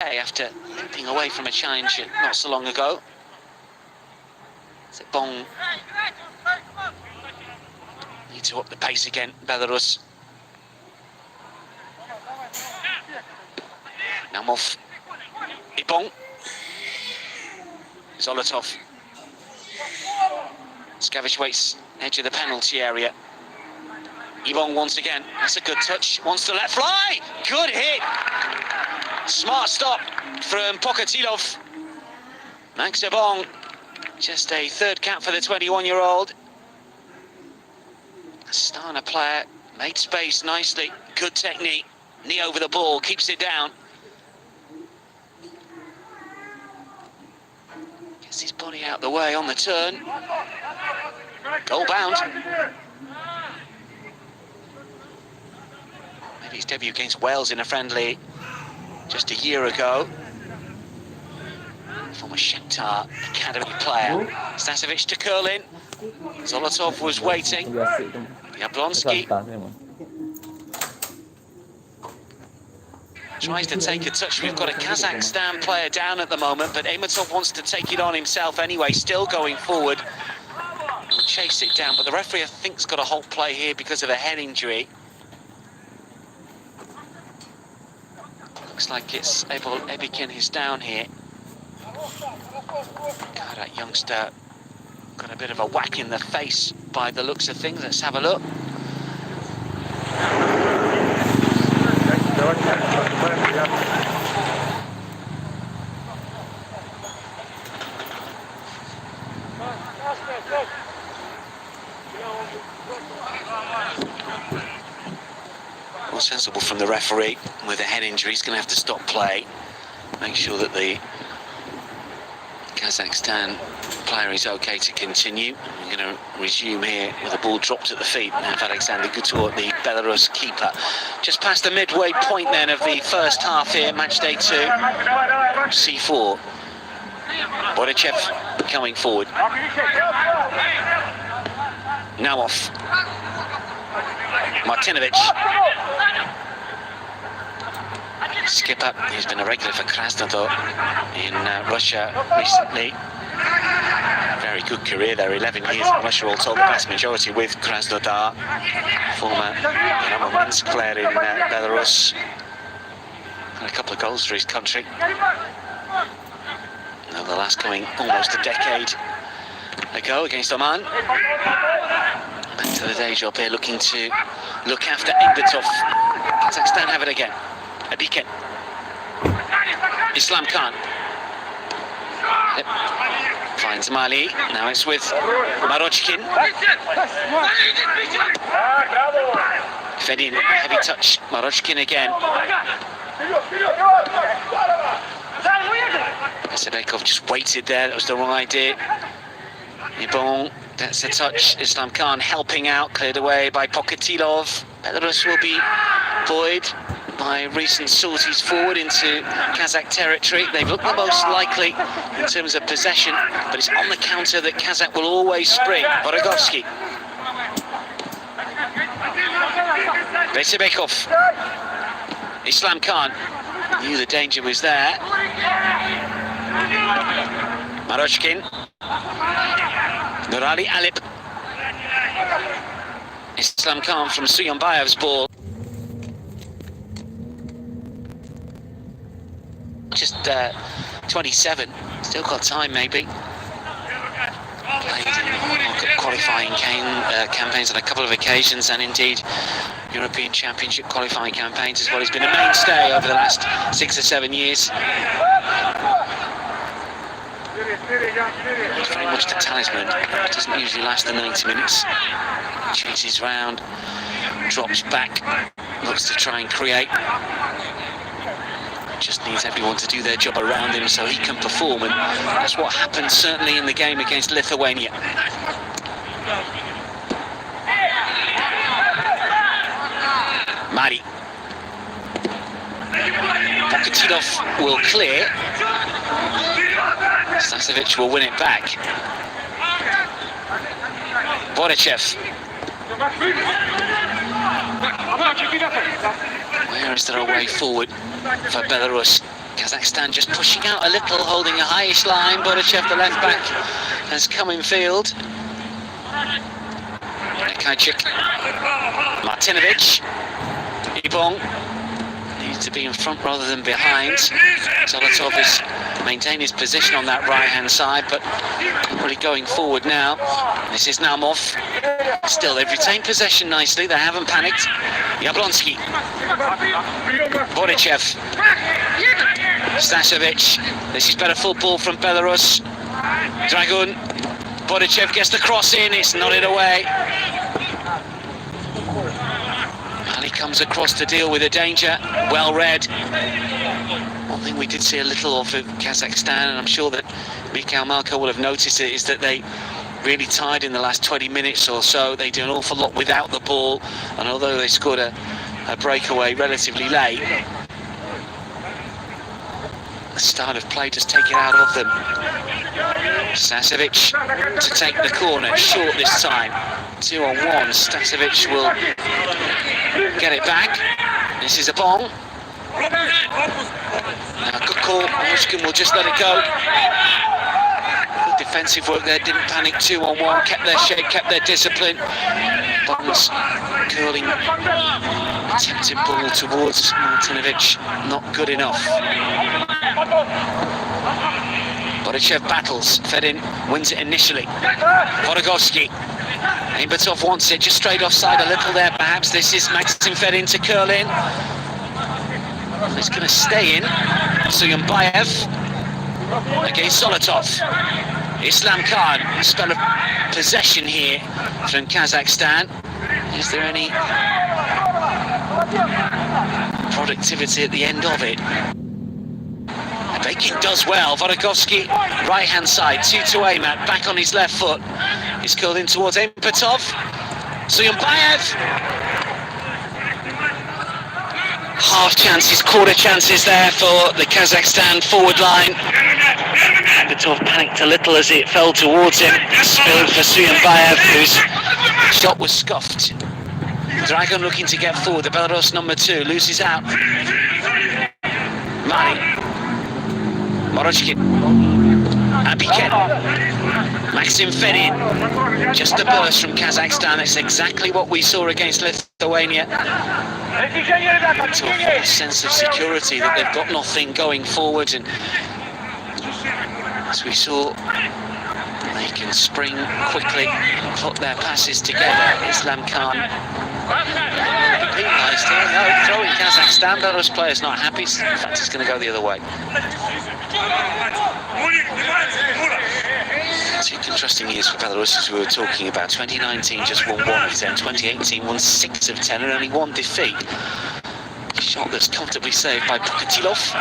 After limping away from a challenge not so long ago. Bong need to up the pace again, Belarus. Namov, Ibong, Zolotov. Skavic waits edge of the penalty area. Ibong once again, that's a good touch, wants to let fly, good hit. Smart stop from Pokatilov. Max Ibong, just a third cap for the 21-year-old. Astana player, made space nicely, good technique. Knee over the ball, keeps it down. Gets his body out the way on the turn. Goal bound. Maybe his debut against Wales in a friendly just a year ago. Former Shakhtar Academy player. Stasevic to curl in. Zolotov was waiting. Jablonski tries to take a touch. We've got a Kazakhstan player down at the moment, but Amatov wants to take it on himself anyway, still going forward. He'll chase it down, but the referee, I think, has got a halt play here because of a head injury. Looks like it's Ebikin who's down here. God, that youngster got a bit of a whack in the face by the looks of things. Let's have a look. Well, sensible from the referee. With a head injury, he's going to have to stop play. Make sure that the Kazakhstan player is okay to continue. We're going to resume here with the ball dropped at the feet of Alexander Gutor, the Belarus keeper. Just past the midway point then of the first half here, match day 2, C4. Borichev coming forward. Now off. Martinovic. Skipper, who's been a regular for Krasnodar in Russia recently. Very good career there, 11 years in Russia, all told, the vast majority with Krasnodar. Former number one player in Belarus. Had a couple of goals for his country. Now the last coming almost a decade ago against Oman. Back to the day job here, looking to look after Egbertov. Kazakhstan have it again. Abiken. Islam Khan. Yep. Finds Mali. Now it's with Marochkin. Fedin, heavy touch. Marochkin again. Sebekov just waited there. That was the wrong idea. Ibon, that's a touch. Islam Khan helping out. Cleared away by Pokatilov. Belarus will be buoyed by recent sorties forward into Kazakh territory. They've looked the most likely in terms of possession, but it's on the counter that Kazakh will always spring. Vorogovsky. Besebekov. Islam Khan knew the danger was there. Marochkin. Nurali Alip. Islam Khan from Suyonbayev's ball. Just 27, still got time maybe. Played in qualifying campaigns on a couple of occasions, and indeed European Championship qualifying campaigns as well. He's been a mainstay over the last 6 or 7 years. He's very much the talisman. It doesn't usually last the 90 minutes. Chases round, drops back, looks to try and create. Just needs everyone to do their job around him so he can perform, and that's what happened certainly in the game against Lithuania. Mari. Pokatilov will clear. Stasevic will win it back. Borichev. Where is there a way forward for Belarus? Kazakhstan just pushing out a little, holding a highish line. Borichev, the left back, has come in field. Kajcik, Martinovic, Ibong needs to be in front rather than behind. Zolotov has maintained his position on that right-hand side, but really going forward now. This is Naumov. Still, they've retained possession nicely. They haven't panicked. Yablonsky, Borichev, Stasovic. This is better football from Belarus. Dragun. Borichev gets the cross in. It's nodded away. Ali comes across to deal with the danger. Well read. One thing we did see a little of Kazakhstan, and I'm sure that Mikhail Malko will have noticed it, is that they really tied in the last 20 minutes or so. They do an awful lot without the ball, and although they scored a breakaway relatively late, the start of play just take it out of them. Stasovic to take the corner, short this time. 2-on-1. Stasovic will get it back. This is a bong. Now, good call. Mushkin will just let it go. Good defensive work there. Didn't panic. 2-on-1. Kept their shape, kept their discipline. Bonds curling. Attempted ball towards Martinovic. Not good enough. Borichev battles. Fedin wins it initially. Vodogovsky. Imbatov wants it just straight offside a little there, perhaps. This is Maxim Fedin to curl in. He's going to stay in. Suyunbayev against Solotov. Islam Khan, spell of possession here from Kazakhstan. Is there any productivity at the end of it? Bakin does well. Vodogovsky, right hand side, 2 to aim at, back on his left foot. He's curled in towards Imbatov. Suyunbayev. Half chances, quarter chances there for the Kazakhstan forward line. Imbatov panicked a little as it fell towards him. Spilled for Suyunbayev, whose shot was scuffed. Dragon looking to get forward. The Belarus number 2 loses out. Mali. Morochkin, Abiken, Maxim Fedin, just a burst from Kazakhstan. That's exactly what we saw against Lithuania. A sense of security that they've got nothing going forward, and as we saw, they can spring quickly and put their passes together. Islam Khan penalised here. No, throwing Kazakhstan. Belarus players not happy. In fact, it's going to go the other way. 2 contrasting years for Belarus, as we were talking about. 2019 just won 1 of 10, 2018 won 6 of 10 and only 1 defeat. A shot that's comfortably saved by Pokatilov.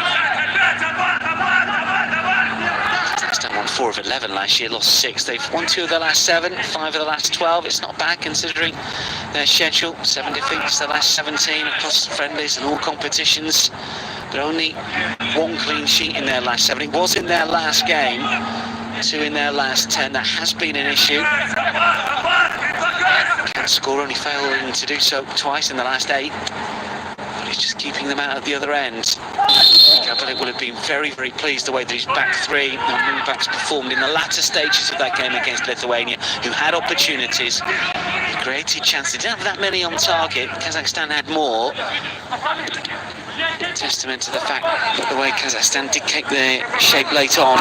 Kazakhstan won 4 of 11 last year, lost 6. They've won 2 of their last 7, 5 of the last 12. It's not bad considering their schedule. 7 defeats, the last 17 across friendlies and all competitions. But only 1 clean sheet in their last 7. It was in their last game. 2 in their last 10. That has been an issue. Can't score, only failing to do so twice in the last 8. But he's just keeping them out at the other end. Kabelik will have been very, very pleased the way that his back 3 and wing backs performed in the latter stages of that game against Lithuania, who had opportunities, created chances. Didn't have that many on target. Kazakhstan had more. Testament to the fact that the way Kazakhstan dictate their shape late on.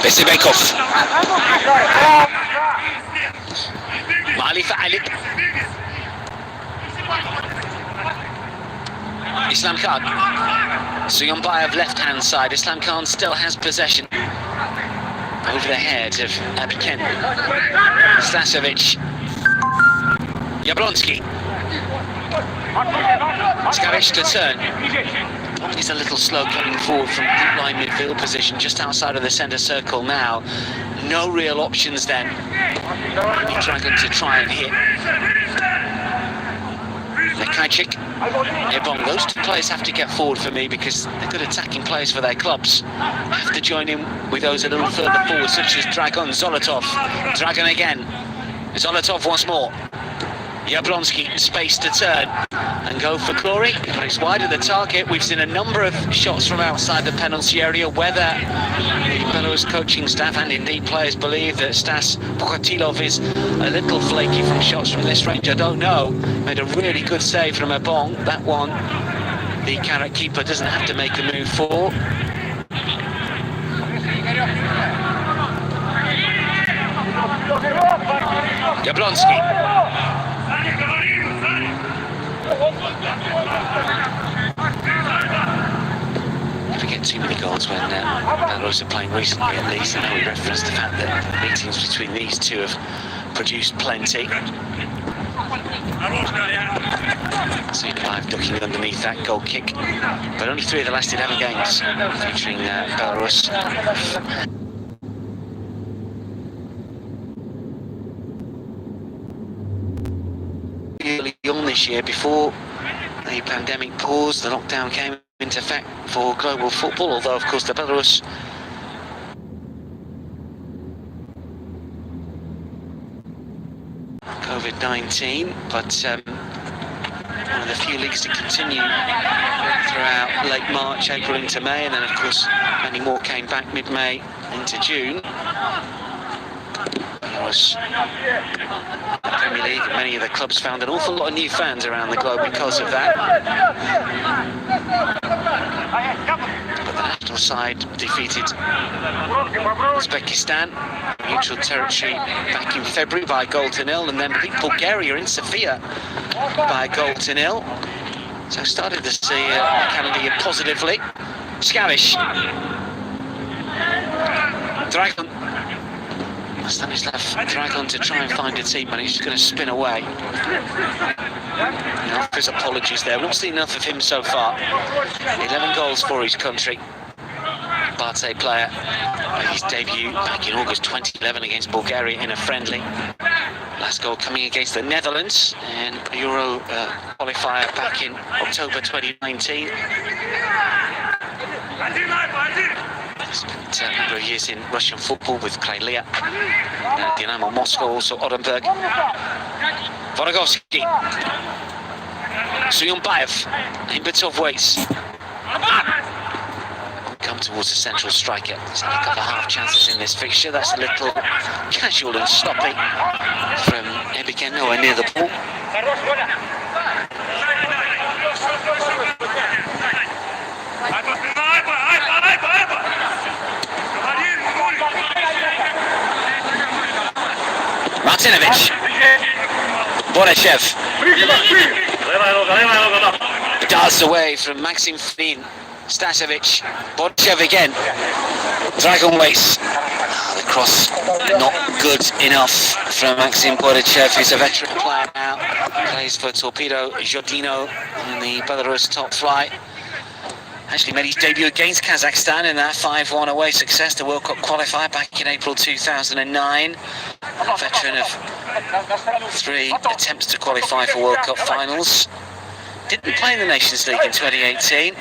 Besibenkov. Mali for Ali. Islam Khan. Suyunbayev left hand side. Islam Khan still has possession. Over the head of Abiken. Stasovic. Yablonsky. Skavic to turn. He's a little slow coming forward from deep line midfield position, just outside of the centre circle now. no real options then. Only Dragon to try and hit. Lekajcik, Ebong, those two players have to get forward for me because they're good attacking players for their clubs. Have to join in with those a little further forward, such as Dragon, Zolotov. Dragon again. Zolotov once more. Jablonski, space to turn and go for glory, but it's wide of the target. We've seen a number of shots from outside the penalty area. Whether the Belarus coaching staff and indeed players believe that Stas Pokatilov is a little flaky from shots from this range, I don't know. Made a really good save from Ebong. That one, the Karak keeper doesn't have to make a move for. Jablonski. Never get too many goals when Belarus are playing recently, at least. I know we referenced the fact that meetings between these two have produced plenty. Seen 5 ducking underneath that goal kick, but only 3 of the last 11 games featuring Belarus. Early on this year, before the pandemic paused, the lockdown came into effect for global football, although of course the Belarus COVID-19, but one of the few leagues to continue throughout late March, April into May, and then of course many more came back mid-May into June. Belarus Premier League, and many of the clubs found an awful lot of new fans around the globe because of that. But the national side defeated Uzbekistan, neutral territory, back in February by 1-0, and then beat Bulgaria in Sofia by 1-0. So started to see the calendar positively. Skavish. Dragon. Stanislav Dragon to try and find a teammate. He's just going to spin away. His apologies there. We've not seen enough of him so far. 11 goals for his country. Barté player made his debut back in August 2011 against Bulgaria in a friendly. Last goal coming against the Netherlands in Euro qualifier back in October 2019. Spent a number of years in Russian football with Krylia, Dynamo Moscow, also Orenburg. Vorogovsky, Suyunbayev, Imbitov waits. Come towards the central striker. There's only a couple of half chances in this fixture. That's a little casual and sloppy from Ebiken, nowhere near the ball. Martinovic, Borechev, darts away from Maxim Flin, Stasevic, Borechev again, Dragon waits. The cross not good enough from Maxim Borechev, who's a veteran player now, plays for Torpedo Jodino in the Belarus top flight. Actually made his debut against Kazakhstan in that 5-1 away success to World Cup qualifier back in April 2009. A veteran of 3 attempts to qualify for World Cup finals. Didn't play in the Nations League in 2018.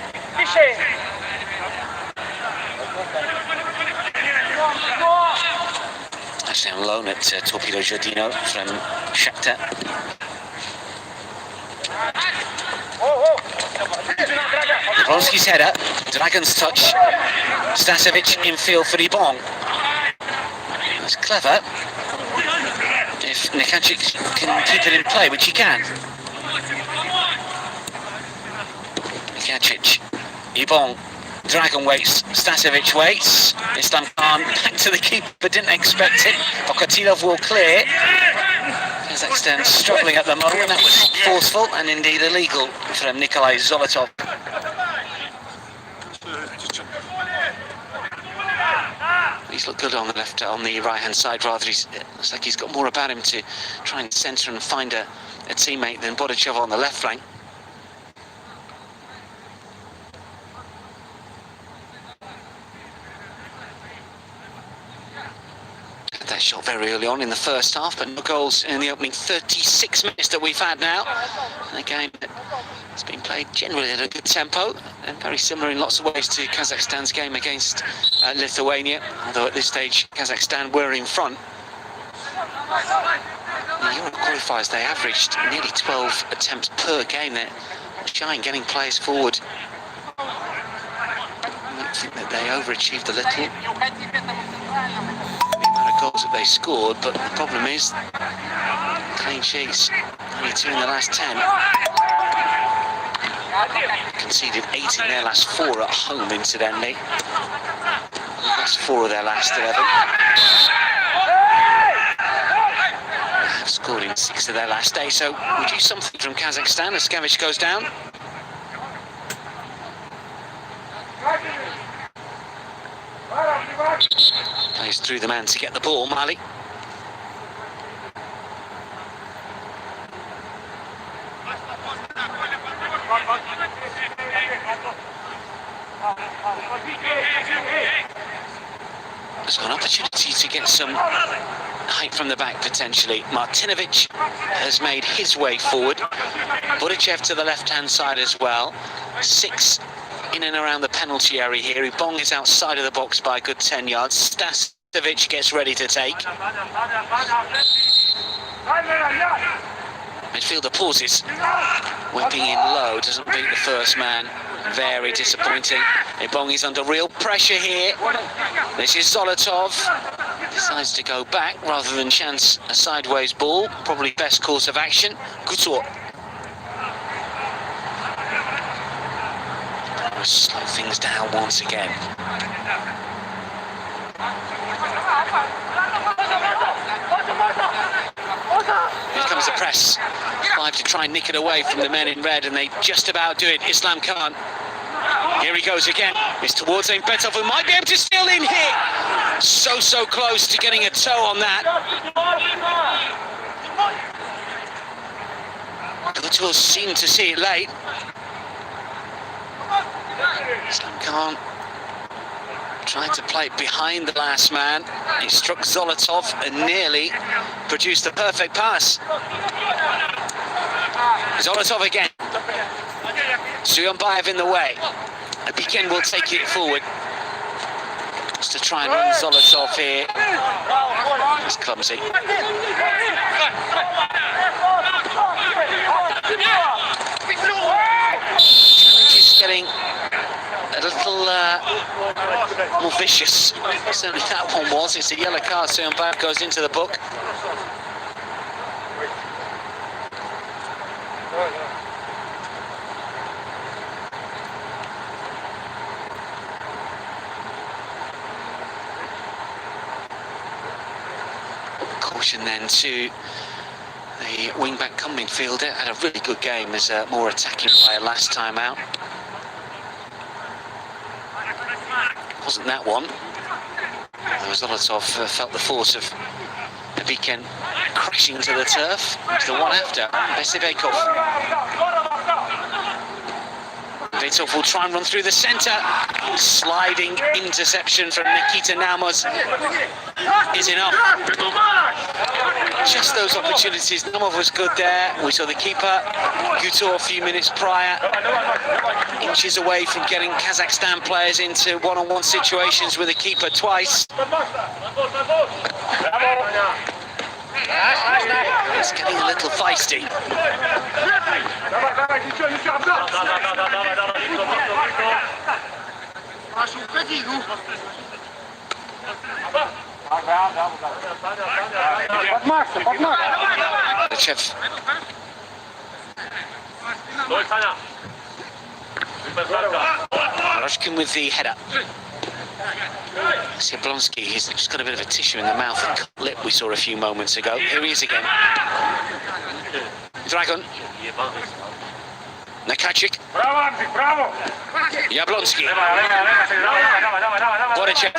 Actually on loan at Torpedo Jodino from Shakhtar. Jablonski's header, Dragon's touch, Stasevic infield for Ebong. That's clever. If Lekajcik can keep it in play, which he can. Lekajcik, Ebong, Dragon waits, Stasevic waits. Islam Khan back to the keeper, didn't expect it. Pokatilov will clear. Kazakhstan struggling at the moment. That was forceful and indeed illegal from Nikolai Zolotov. He's looked good on the right-hand side. Rather, looks like he's got more about him to try and centre and find a teammate than Borechev on the left flank. shot very early on in the first half, but no goals in the opening 36 minutes that we've had now. And a game that has been played generally at a good tempo, and very similar in lots of ways to Kazakhstan's game against Lithuania, although at this stage Kazakhstan were in front. The Euro qualifiers, they averaged nearly 12 attempts per game. They're shy in getting players forward. I think that they overachieved a little the amount of goals that they scored, but the problem is clean sheets, only 2 in the last 10. Conceded 8 in their last 4 at home, incidentally. That's 4 of their last 11. They've scored in 6 of their last 8, so we do something from Kazakhstan as Skavic goes down. Plays through the man to get the ball, Mali. There's got an opportunity to get some height from the back, potentially. Martinovic has made his way forward. Burichev to the left-hand side as well. 6 in and around the penalty area here. Ibong is outside of the box by a good 10 yards. Stasovic gets ready to take. Midfielder pauses. Whipping in low, doesn't beat the first man. Very disappointing. Ibong is under real pressure here. This is Zolotov. Decides to go back rather than chance a sideways ball. Probably best course of action. Gutor. Slow things down once again. Here comes the press. 5 to try and nick it away from the men in red, and they just about do it. Islam Khan. Here he goes again. It's towards Aimbetov, who might be able to steal in here. So close to getting a toe on that. Gutor seemed to see it late. Islam Khan tried to play it behind the last man. It struck Zolotov and nearly produced the perfect pass. Zolotov again. Suyonbayev in the way. Abiken will take it forward. Just to try and run Zolotov here. It's clumsy. Challenge is getting a little more vicious. Certainly that one was. It's a yellow card. Suyonbayev goes into the book. Caution then to the wing-back come midfielder. Had a really good game as a more attacking player last time out. Wasn't that one. Zolotov felt the force of Abiken crashing to the turf. It was the one after. Besibekov. Betov will try and run through the centre. Sliding interception from Nikita Naumov is enough. Just those opportunities. Naumov was good there. We saw the keeper, Gutor, a few minutes prior. Inches away from getting Kazakhstan players into one-on-one situations with the keeper twice. It's getting a little feisty. Roshkin with the header. Jablonski, he's just got a bit of a tissue in the mouth and cut lip we saw a few moments ago. Here he is again. Dragon. Nakacic. Jablonski. Borichev.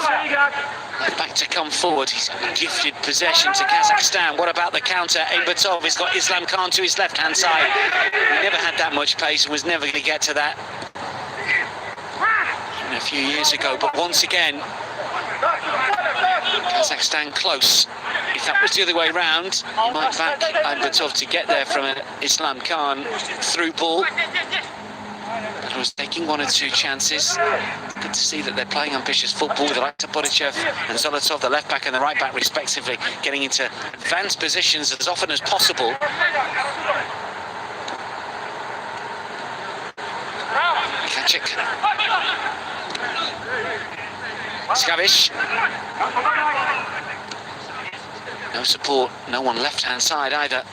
Back to come forward. He's gifted possession to Kazakhstan. What about the counter? Aimbetov has got Islam Khan to his left-hand side. He never had that much pace and was never going to get to that a few years ago, but once again Kazakhstan close. If that was the other way round, he might back Aibetov to get there from an Islam Khan through ball. But was taking one or two chances. Good to see that they're playing ambitious football with the likes of Bodichev and Zolotov, the left back and the right back respectively, getting into advanced positions as often as possible. Kaczyk. Skavish. No support, no one left-hand side either.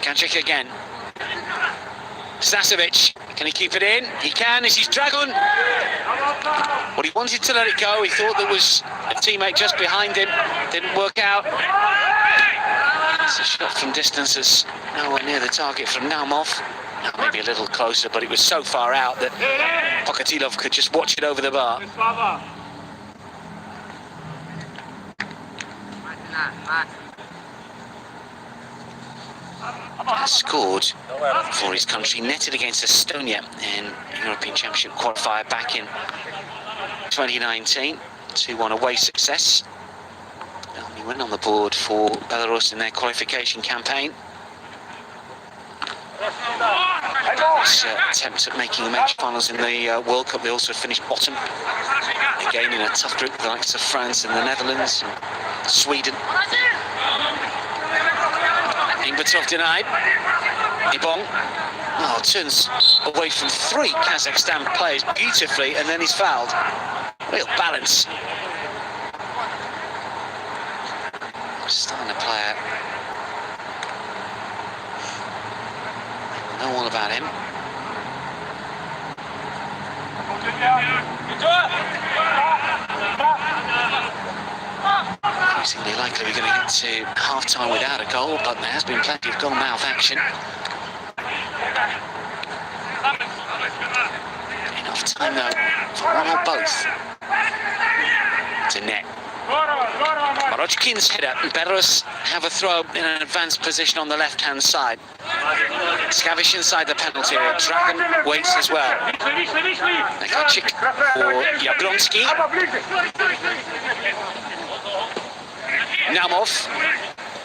Kaczyk again. Stasovic, can he keep it in? He can, this is Dragon. Well, he wanted to let it go, he thought there was a teammate just behind him, didn't work out. It's a shot from distance that's nowhere near the target from Naumov. Now maybe a little closer, but it was so far out that Pokatilov could just watch it over the bar. Scored for his country, netted against Estonia in European Championship qualifier back in 2019. 2-1 away success. He went on the board for Belarus in their qualification campaign. This attempt at making the match finals in the World Cup, they also finished bottom. Again in a tough group with the likes of France and the Netherlands and Sweden. Aibetov denied. Ibong turns away from three Kazakhstan players beautifully and then he's fouled. Real balance. Starting to play out. Know all about him. Increasingly likely we're going to get to half-time without a goal, but there has been plenty of goal-mouth action. Enough time though for one or both to net. Marojkin's header. Belarus have a throw in an advanced position on the left-hand side. Skavish inside the penalty area. Dragon waits as well. Kaczyk for Jablonski. Naumov.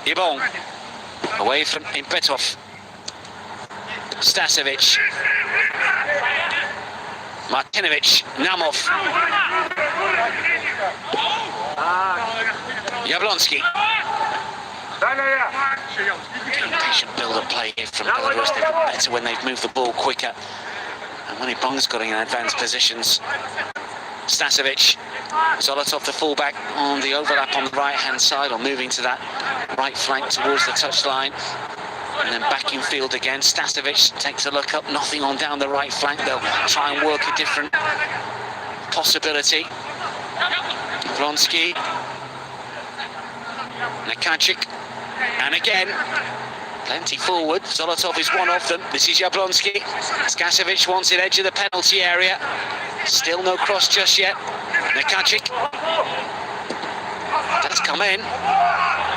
Ibong. Away from Aibetov. Stasovic. Martinovic. Naumov. Jablonski. Patient build-up play here from Belarus. They've got better when they've moved the ball quicker. And when Ibong's got in advanced positions. Stasovic. Zolotov, the fullback, on the overlap on the right-hand side, or moving to that right flank towards the touchline. And then back in field again. Stasovic takes a look up, nothing on down the right flank. They'll try and work a different possibility. Jablonski. Kaczyk. And again, plenty forward. Zolotov is one of them. This is Jablonski. Skasovic wants it edge of the penalty area. Still no cross just yet. Kaczyk. Does come in.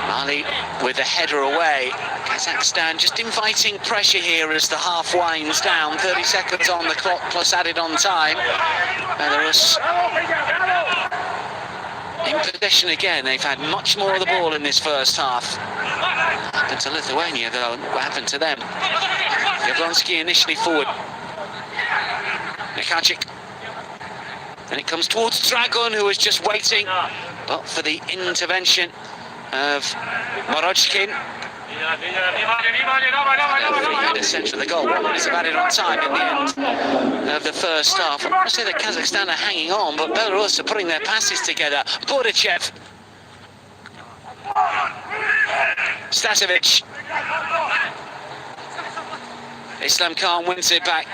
Mali with the header away. Kazakhstan just inviting pressure here as the half winds down. 30 seconds on the clock plus added on time. Belarus in possession again. They've had much more of the ball in this first half. What happened to Lithuania though? What happened to them? Jablonski initially forward. Kaczyk. And it comes towards Dragon, who was just waiting, but for the intervention of Marojkin. The centre of the goal. 1 minute about it on time in the end of the first half. I must say that Kazakhstan are hanging on, but Belarus are putting their passes together. Bodichev. Stasovic. Islam Khan wins it back.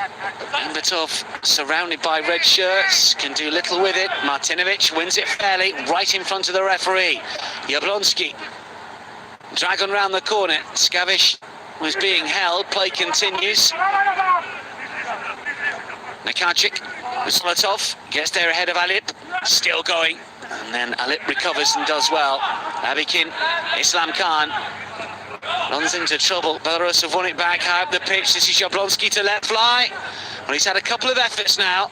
Aibetov, surrounded by red shirts, can do little with it. Martinovic wins it fairly, right in front of the referee. Jablonski. Dragon round the corner. Skavish was being held. Play continues. Kaczyk. Zolotov gets there ahead of Alip. Still going. And then Alip recovers and does well. Abikin. Islam Khan runs into trouble. Belarus have won it back high up the pitch. This is Jablonski to let fly. Well, he's had a couple of efforts now.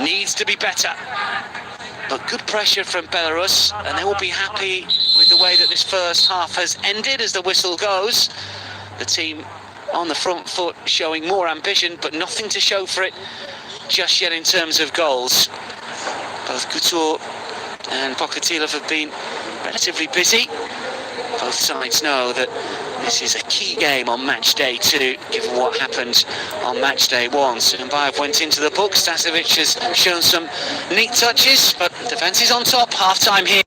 Needs to be better. but good pressure from Belarus, and they will be happy with the way that this first half has ended as the whistle goes. The team on the front foot, showing more ambition, but nothing to show for it just yet in terms of goals. Both Couture and Pochetilov have been relatively busy. Both sides know that this is a key game on match day 2, given what happened on match day 1. Sumbayev went into the book. Stasovic has shown some neat touches, but defence is on top. Half-time here.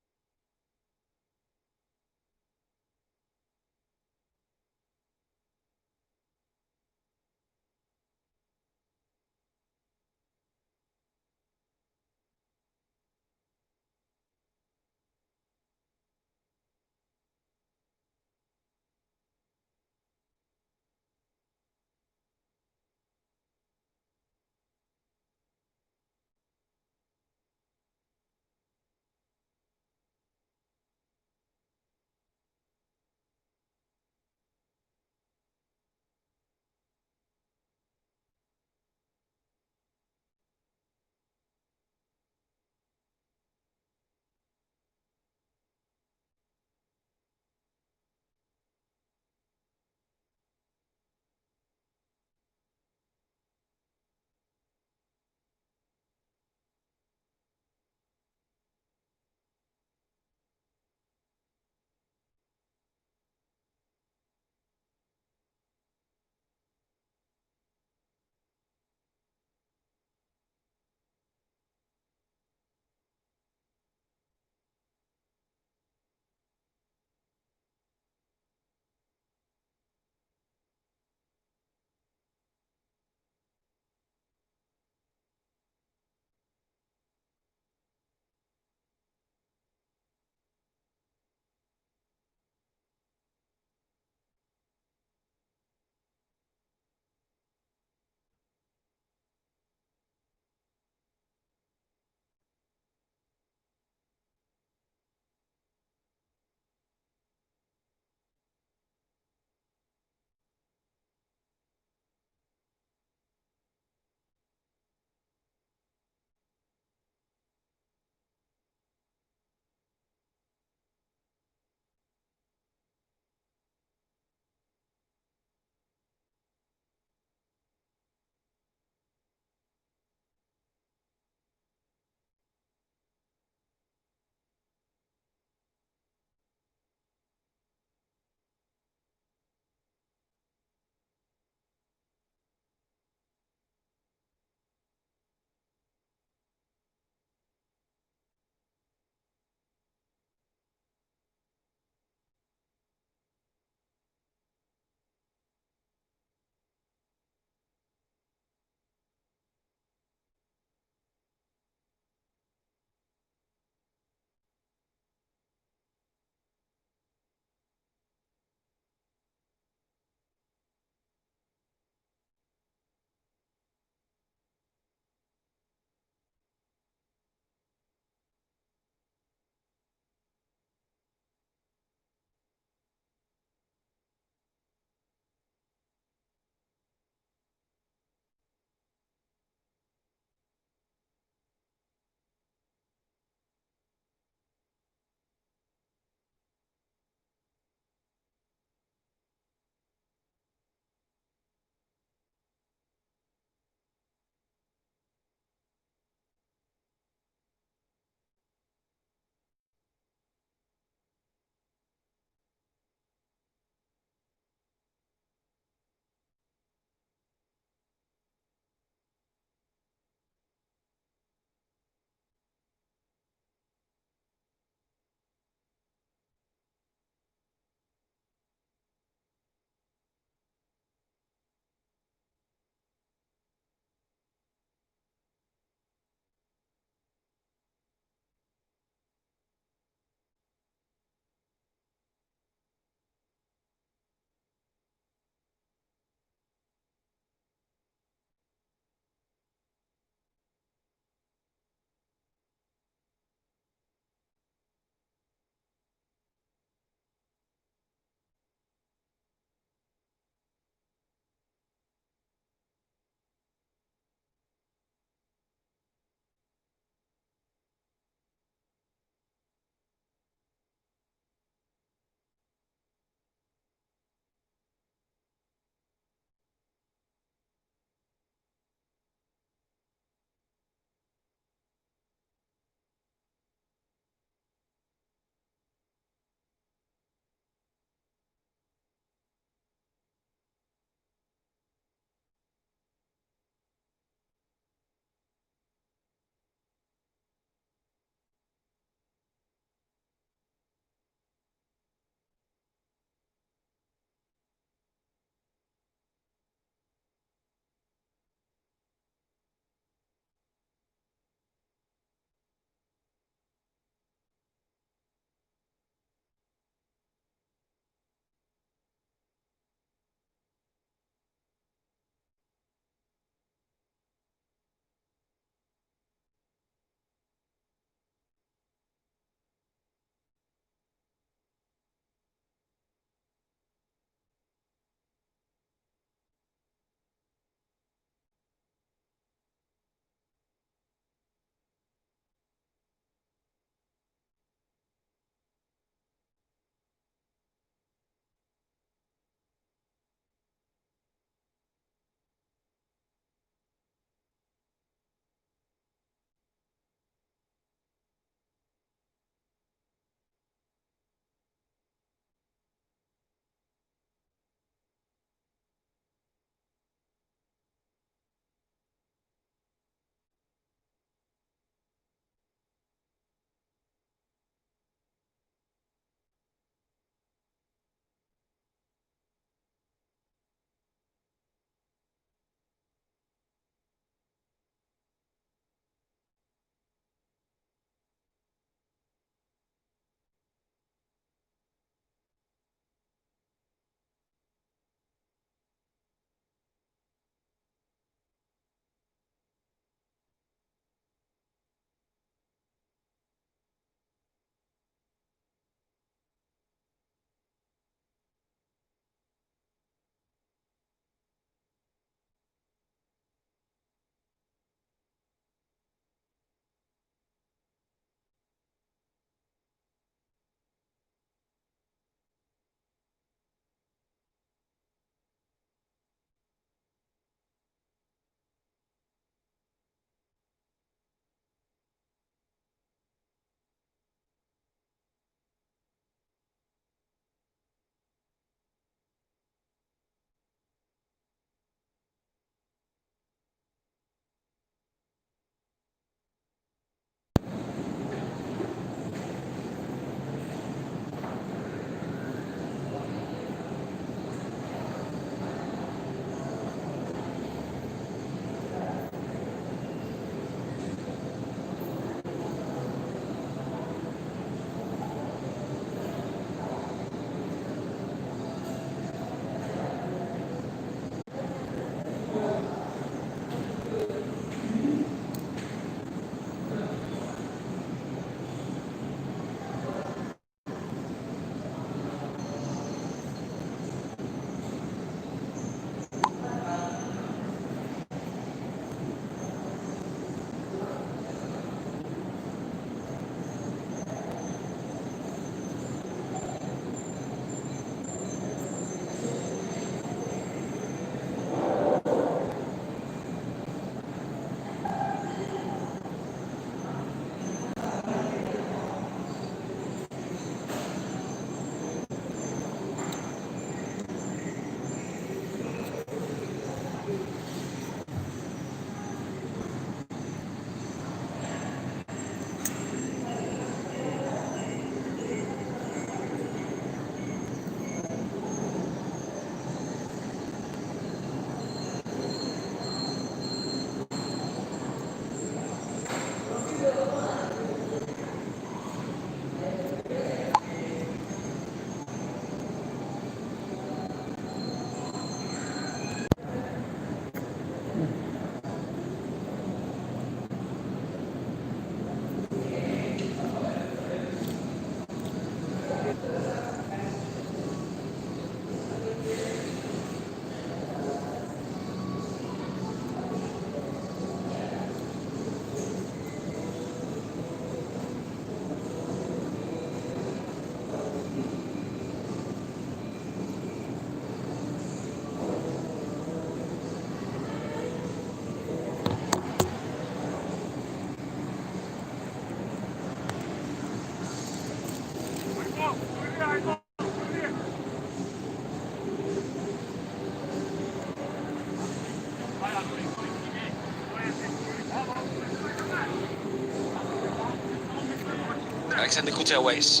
Alexander Kutelways.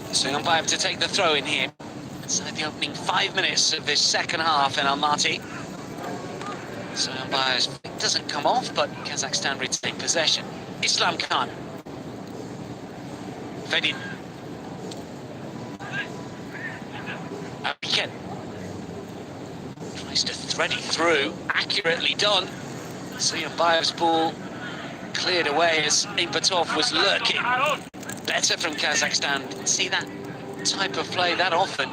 Soyunbayev to take the throw in here. Inside the opening 5 minutes of this second half in Almaty. Soyunbayev's doesn't come off, but Kazakhstan retain possession. Islam Khan. Fedin. Abiken. Tries to thread it through. Accurately done. Soyunbayev's ball cleared away as Impatov was lurking. Better from Kazakhstan. Didn't see that type of play that often.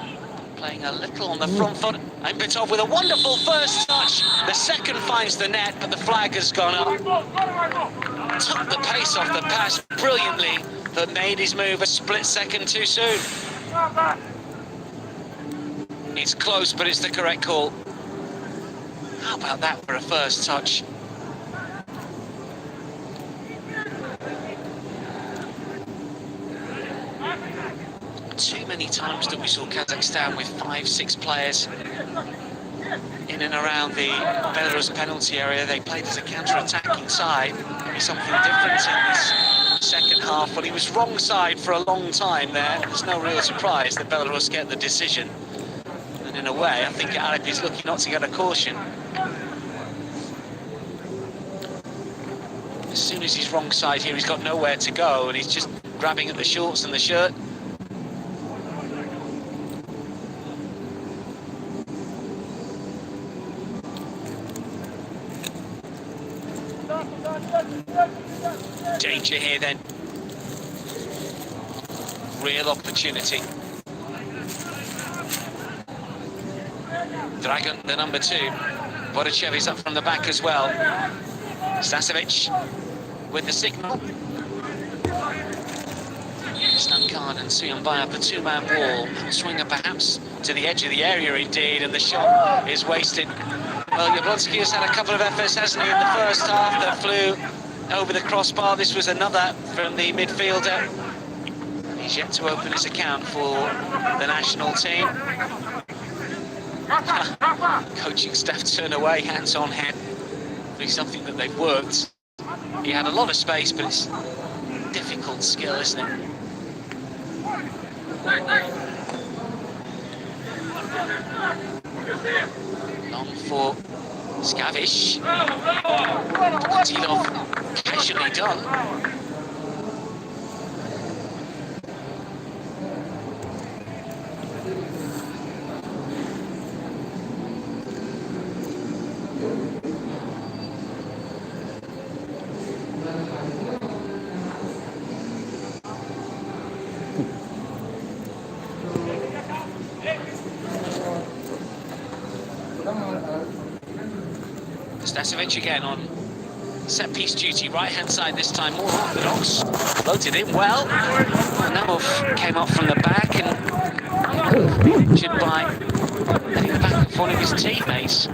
Playing a little on the front foot. Impatov with a wonderful first touch. The second finds the net, but the flag has gone up. Took the pace off the pass brilliantly, but made his move a split second too soon. It's close, but it's the correct call. How about that for a first touch? Too many times that we saw Kazakhstan with 5-6 players in and around the Belarus penalty area. They played as a counter-attacking side. Maybe something different in this second half. Well, he was wrong side for a long time there. There's no real surprise that Belarus get the decision. And in a way, I think Arip is lucky not to get a caution. As soon as he's wrong side here, he's got nowhere to go, and he's just grabbing at the shorts and the shirt. Danger here then. Real opportunity. Dragon, the number 2. Bodachev is up from the back as well. Stasevic with the signal. Islam Khan and Soyunbayev, the two-man wall. Swinger perhaps to the edge of the area indeed, and the shot is wasted. Well, Jablonski has had a couple of efforts, hasn't he, in the first half that flew over the crossbar. This was another from the midfielder. He's yet to open his account for the national team. Coaching staff turn away, hands on head. It's something that they've worked. He had a lot of space, but it's difficult skill, isn't it? Long for Skavish. Kotilov, casually done. Stasevic again on set-piece duty, right-hand side this time, more orthodox. Floated in well. Namov came up from the back and injured by letting the back of one of his teammates.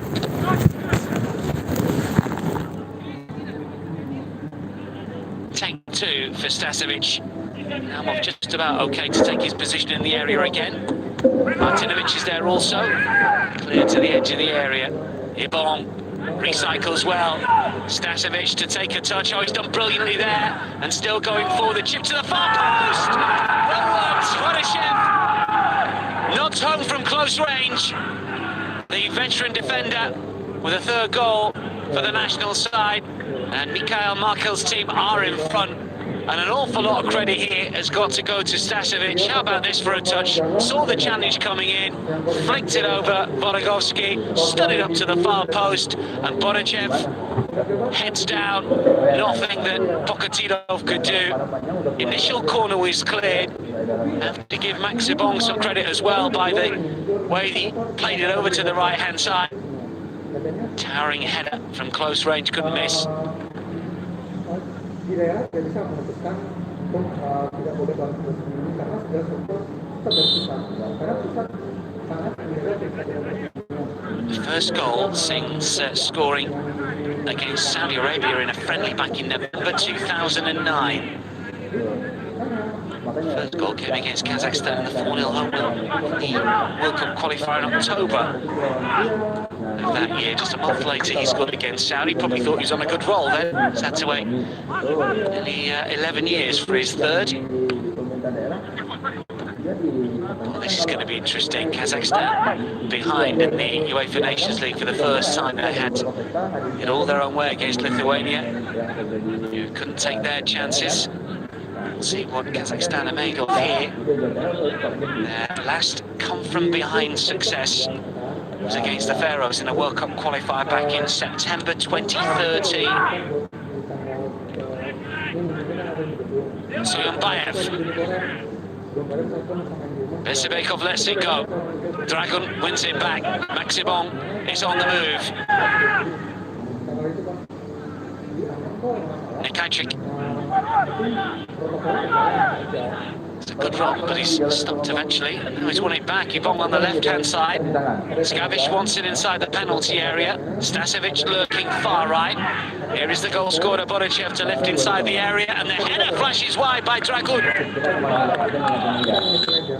Take 2 for Stasevic. Namov just about okay to take his position in the area again. Martinovic is there also. Clear to the edge of the area. Ibon recycles well. Stasevic to take a touch. Oh, he's done brilliantly there. And still going for the chip to the far post. Well worked. Vodashev knocked home from close range. The veteran defender with a 3rd goal for the national side. And Mikhail Markel's team are in front. And an awful lot of credit here has got to go to Stasevic. How about this for a touch? Saw the challenge coming in, flicked it over Vorogovsky, stood it up to the far post, and Bodachev heads down. Nothing that Pokatilov could do. Initial corner was cleared. Have to give Max Ibong some credit as well by the way he played it over to the right-hand side. Towering header from close range, couldn't miss. Tidak bisa memutuskan untuk tidak boleh balik ke sini karena sudah terbentuk karena pusat sangat The first goal since scoring against Saudi Arabia in a friendly back in November 2009. First goal came against Kazakhstan in the 4-0 home win, the World Cup qualifier in October. of that year. Just a month later, he scored against Saudi. Probably thought he was on a good roll then. He's had to wait nearly 11 years for his third. Well, this is going to be interesting. Kazakhstan behind in the UEFA Nations League for the first time. They had it all their own way against Lithuania, who couldn't take their chances. We'll see what Kazakhstan are made of here. Their last come-from-behind success was against the Faroes in a World Cup qualifier back in September 2013. Soyunbayev. Besibekov lets it go. Dragun wins it back. Maximon is on the move. Nikajczyk. It's a good run, but he's stopped eventually. Now he's won it back. Ibong on the left-hand side. Skavic wants it inside the penalty area. Stasevic lurking far right. Here is the goal scorer, Boruchev, to lift inside the area, and the header flashes wide by Dragun.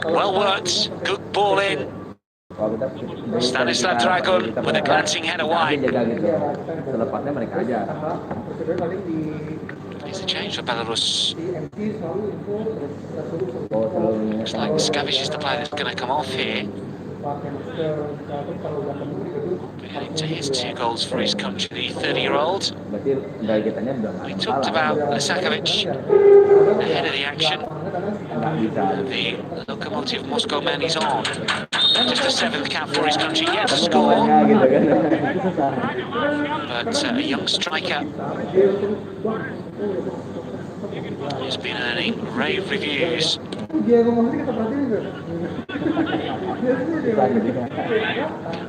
Well worked. Good ball in. Stanislav Dragun with a glancing header wide. It's a change for Belarus. Looks like Skavic is the player that's going to come off here. We're heading to his 2 goals for his country, the 30-year-old. We talked about Lisakovic ahead of the action. The Lokomotiv Moscow man is on. Just a 7th cap for his country, yet to score. But a young striker who's been earning rave reviews.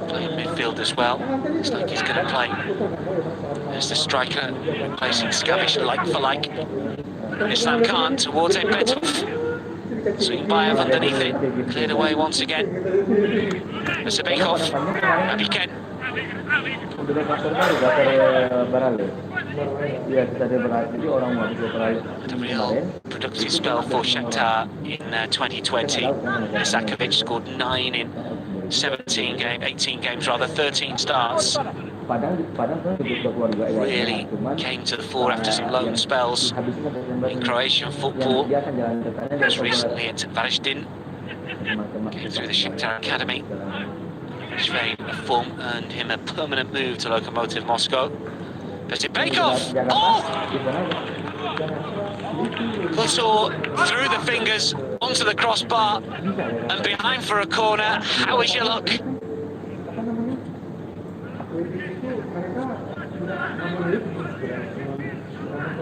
Playing midfield as well. Looks like he's going to play as the striker, replacing Skavic like for like. Islam Khan towards Betov. Soyunbayev underneath it, cleared away once again. Besibekov, Abiken. Had a real productive spell for Shakhtar in 2020. Isakovic scored 9 in 18 games, 13 starts. Really came to the fore after some loan spells in Croatian football. Most recently at Varaždin. Came through the Shakhtar Academy. His vein of form earned him a permanent move to Lokomotiv Moscow. Besibekov! Oh! Kutsor through the fingers onto the crossbar and behind for a corner. How is your luck?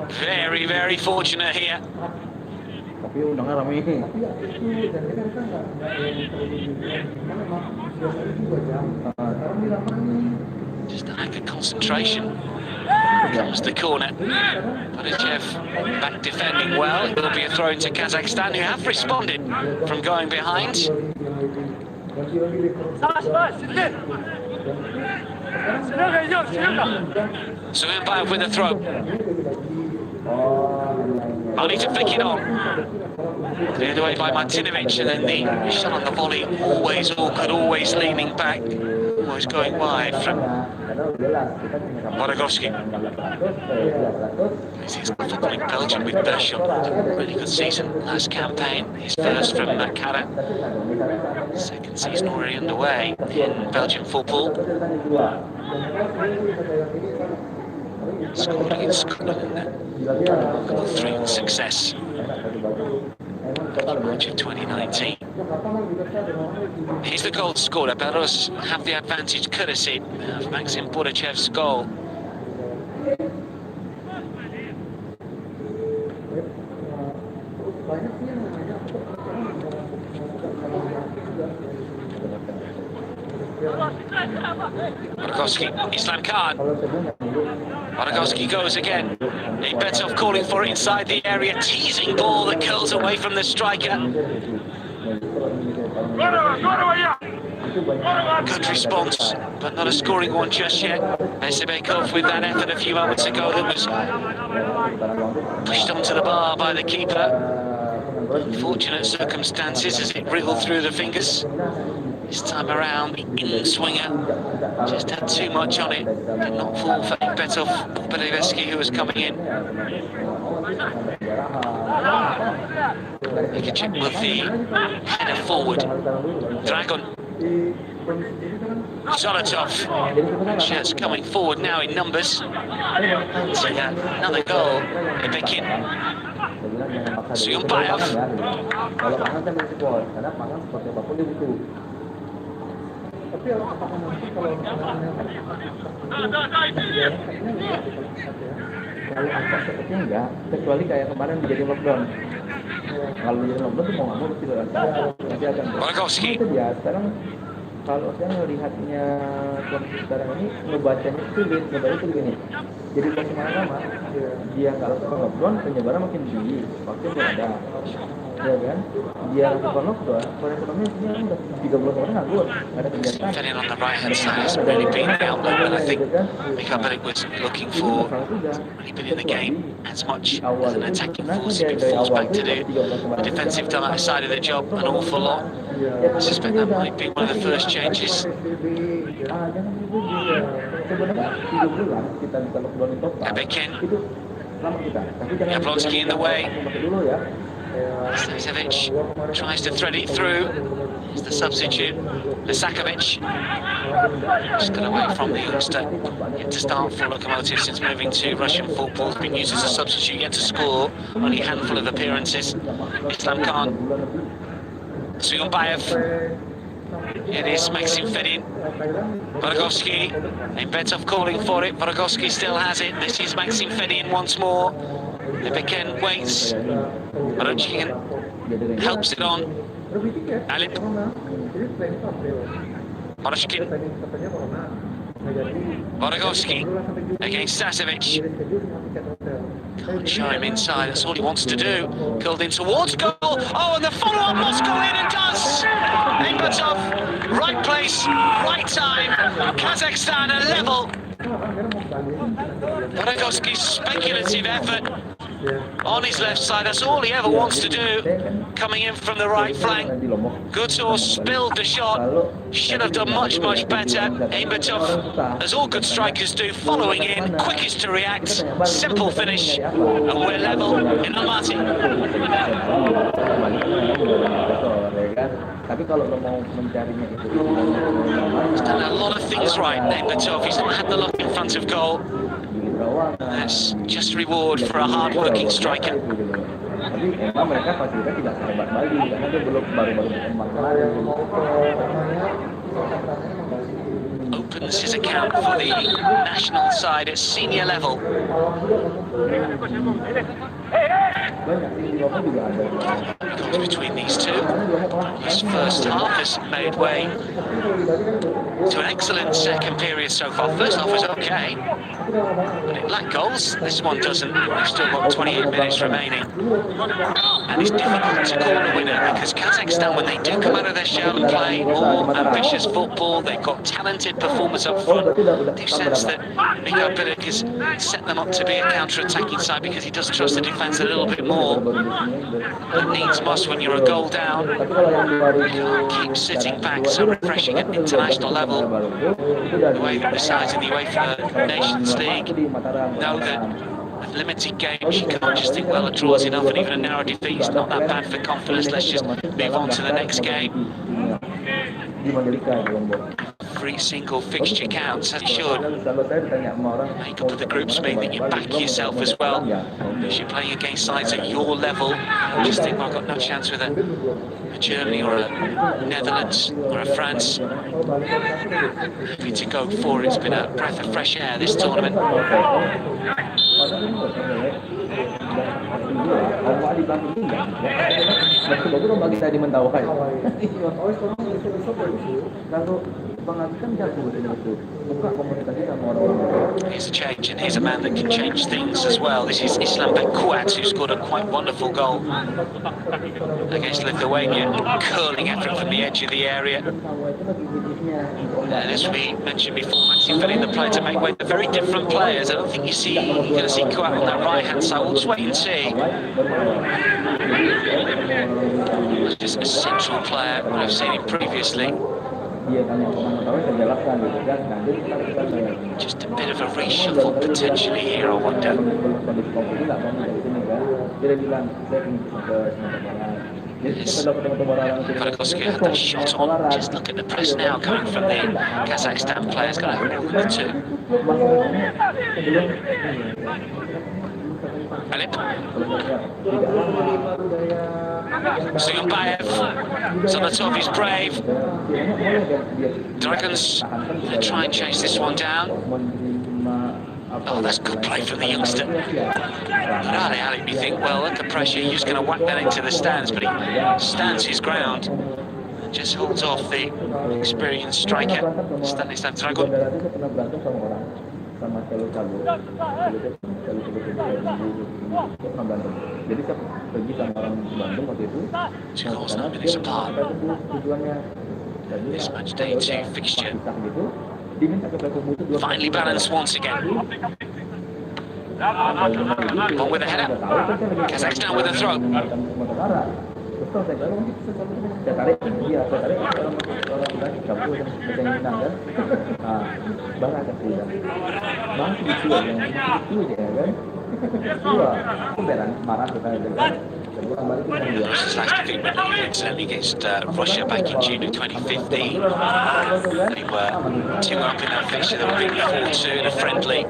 Very, very fortunate here. Just a lack of concentration. Comes the corner. Boruchev back defending well. It will be a throw into Kazakhstan, who have responded from going behind. Soyunbayev with a throw. Only to flick it on. Cleared away by Martinovic, and then the shot on the volley, always awkward, always leaning back, always going wide from Borodowski. He's footballing Belgium with Belarusian. Really good season last campaign. His first from Kara. Second season already underway in Belgian football. Scored against Scotland in that 3-1 success in March of 2019. He's the goal scorer. Belarus have the advantage courtesy of Maxim Boruchev's goal. Borodowski, Islam Khan. Borodowski goes again. Betov calling for it inside the area. Teasing ball that curls away from the striker. Good response, but not a scoring one just yet. Besibekov with that effort a few moments ago that was pushed onto the bar by the keeper. Unfortunate circumstances as it wriggled through the fingers. This time around, the in-swinger just had too much on it. Did not fall for Betov or Belarusian, who was coming in. Make a check with the header forward. Dragon. Zolotov. Shirts coming forward now in numbers. Another goal. Ebekin. Suyumbayev. Kalau Pangan kan support, karena Pangan seperti apapun dia butuh. Tapi apakah nanti kalau kalau angka sepertinya enggak, kecuali kayak kemarin dijadi lockdown. Kalau dijadi lockdown tuh mau nggak mau mesti nanti akan. Itu dia sekarang. Kalau saya melihatnya kondisi sekarang ini ngebacanya sulit, ngebacanya itu begini. Jadi kalau kemana-mana, dia kalau suka lockdown, penyebaran makin tinggi, vaksin belum ada, ya kan? Dia lakukan lockdown, perekonomian sebenarnya udah 30 orang nganggur, ada kegiatan. Fitting on the right hand side has really been an outlet, but I think Mikhail Belic was looking for really been in the game as much as an attacking force. He falls back to do the defensive side of the job an awful lot. I suspect that might be one of the first changes. Ebekin. Jablonski in the way. Stasevic tries to thread it through. He's the substitute. Lisakovic just got away from the youngster. Yet to start for Lokomotiv since moving to Russian football. Has been used as a substitute, yet to score. Only a handful of appearances. Islam Khan. Suyumbayev. It is Maxim Fedin. Vorogovsky. Betov calling for it. Vorogovsky still has it. This is Maxim Fedin once more. Ebekin waits. Vorogovsky helps it on. Alip. Vorogovsky. Vorogovsky against Stasevic. Can't show him inside, that's all he wants to do. Curled in towards goal. Oh, and the follow-up must go in and does. Betov, right place, right time. Kazakhstan a level. Vorogovsky's speculative effort on his left side, that's all he ever wants to do. Coming in from the right flank. Gutor spilled the shot. Should have done much, much better. Betov, as all good strikers do, following in, quickest to react, simple finish, and we're level in Almaty. He's done a lot of things right, Betov. He's not had the luck in front of goal. That's just reward for a hard-working striker. Opens his account for the national side at senior level. Goals between these two. His first half has made way to an excellent second period so far. First half was okay, but it lacked goals. This one doesn't. We've still got 28 minutes remaining. And it's difficult to call a winner because Kazakhstan, when they do come out of their shell and play more ambitious football, they've got talented performers up front. They've sensed that Mikhail Belic has set them up to be a counter-attacking side because he does trust the defence a little bit more. And needs must when you're a goal down. You can't keep sitting back. So refreshing at international level. The way that the sides in the UEFA Nations League know that with limited games, you can't just think, well, a draw is enough, and even a narrow defeat is not that bad for confidence. Let's just move on to the next game. Every single fixture counts, as it should. Make up of the groups mean that you back yourself as well, because you're playing against sides at your level. Just think, well, I've got no chance with a Germany or a Netherlands or a France. Happy to go for it. It's been a breath of fresh air this tournament. Here's a change, and here's a man that can change things as well. This is Islam Bekouat, who scored a quite wonderful goal against Lithuania. Curling effort from the edge of the area. And as we mentioned before, Maxim Fedin, the player to make way. They're very different players. I don't think you're going to see Kouat on that right-hand side. We'll just wait and see. Just a central player, what I've seen him previously. dia tanya kemana tahu saya jelaskan gitu kan. Nah dia Just a bit of a reshuffle potentially here, I wonder. kondisi kompetisi nggak mau dari sini kan. Dia bilang saya ingin ke Sumatera Barat. Kazakhstan had that shot on. Just look at the press now coming from the Kazakhstan players. Got a more than two. Alip. Suyunbayev. Zonatov is brave. Dragons going to try and chase this one down. Oh, that's good play from the youngster. But Alip, you think, well, at the pressure, he's going to whack that into the stands, but he stands his ground and just holds off the experienced striker, Stanislav Dragun. Two goals 9 minutes apart. This match day 2 fixture. Finely balanced once again. One with a header. Kazakhstan with a throw. His last defeat when he went against Russia back in June of 2015. They were 2 up in that fixture. They were beaten 4-2 in a friendly.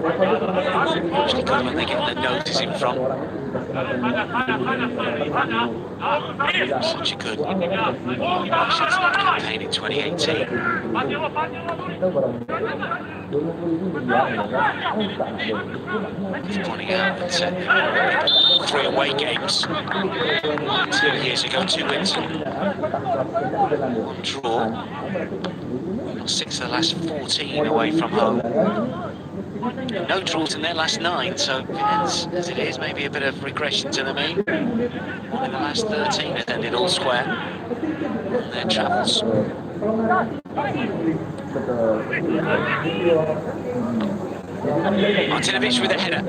Usually good when they get their noses in front. Such a good Russian campaign in 2018. Pointing out that 3 away games 2 years ago, 2 wins and 1 draw. We've got 6 of the last 14 away from home. No draws in their last 9, so as it is, maybe a bit of regression to the mean. 1 in the last 13 has ended all square on their travels. Martinovic with a header.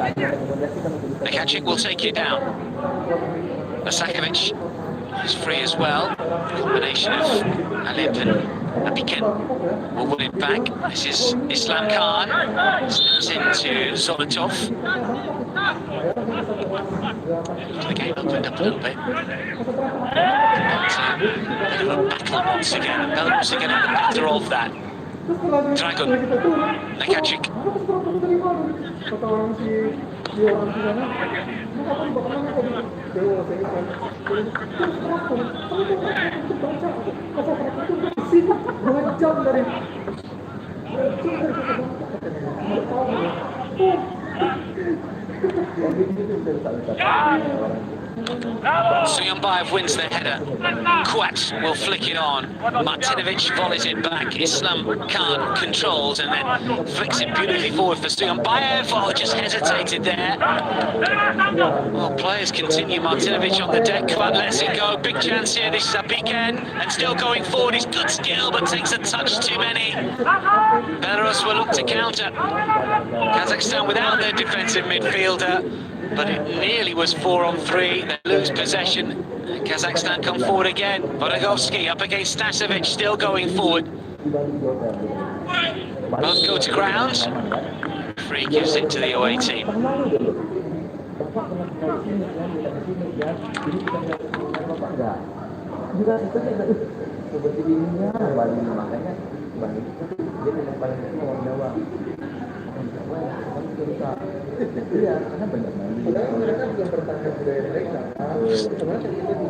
Nakacic will take it down. Lasakovic is free as well. Combination of Alip and Apikin will win it back. This is Islam Khan. Snaps into Zonatov. The game opened up a little bit. But a bit of a battle once again, and Belarus are getting the better of that. Dragun, Nakacic. Suyunbayev wins the header. Kuat will flick it on. Martinovic volleys it back. Islam Khan controls and then flicks it beautifully forward for Suyunbayev. Oh, just hesitated there. Well, players continue. Martinovic on the deck. Kuat lets it go. Big chance here. This is Apikin. And still going forward. He's good skill, but takes a touch too many. Belarus will look to counter. Kazakhstan without their defensive midfielder. But it nearly was 4-on-3. They lose possession. Kazakhstan come forward again. Vodagovsky up against Stasevic, still going forward. Both go to ground. Free gives it to the away team.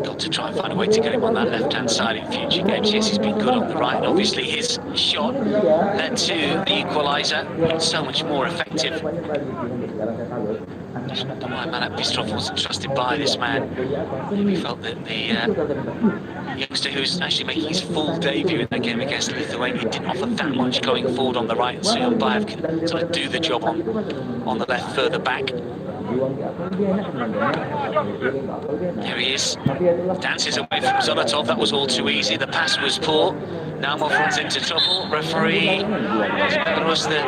Got to try and find a way to get him on that left-hand side in future games. Yes, he's been good on the right. Obviously, his shot led to the equaliser. So much more effective. I just wonder why Marat Bistrov wasn't trusted by this man. He felt that the youngster who's actually making his full debut in that game against Lithuania didn't offer that much going forward on the right, and Suyunbayev can sort of do the job on the left further back. There he is, dances away from Zonatov. That was all too easy, the pass was poor. Naumov runs into trouble. Referee, Belarus the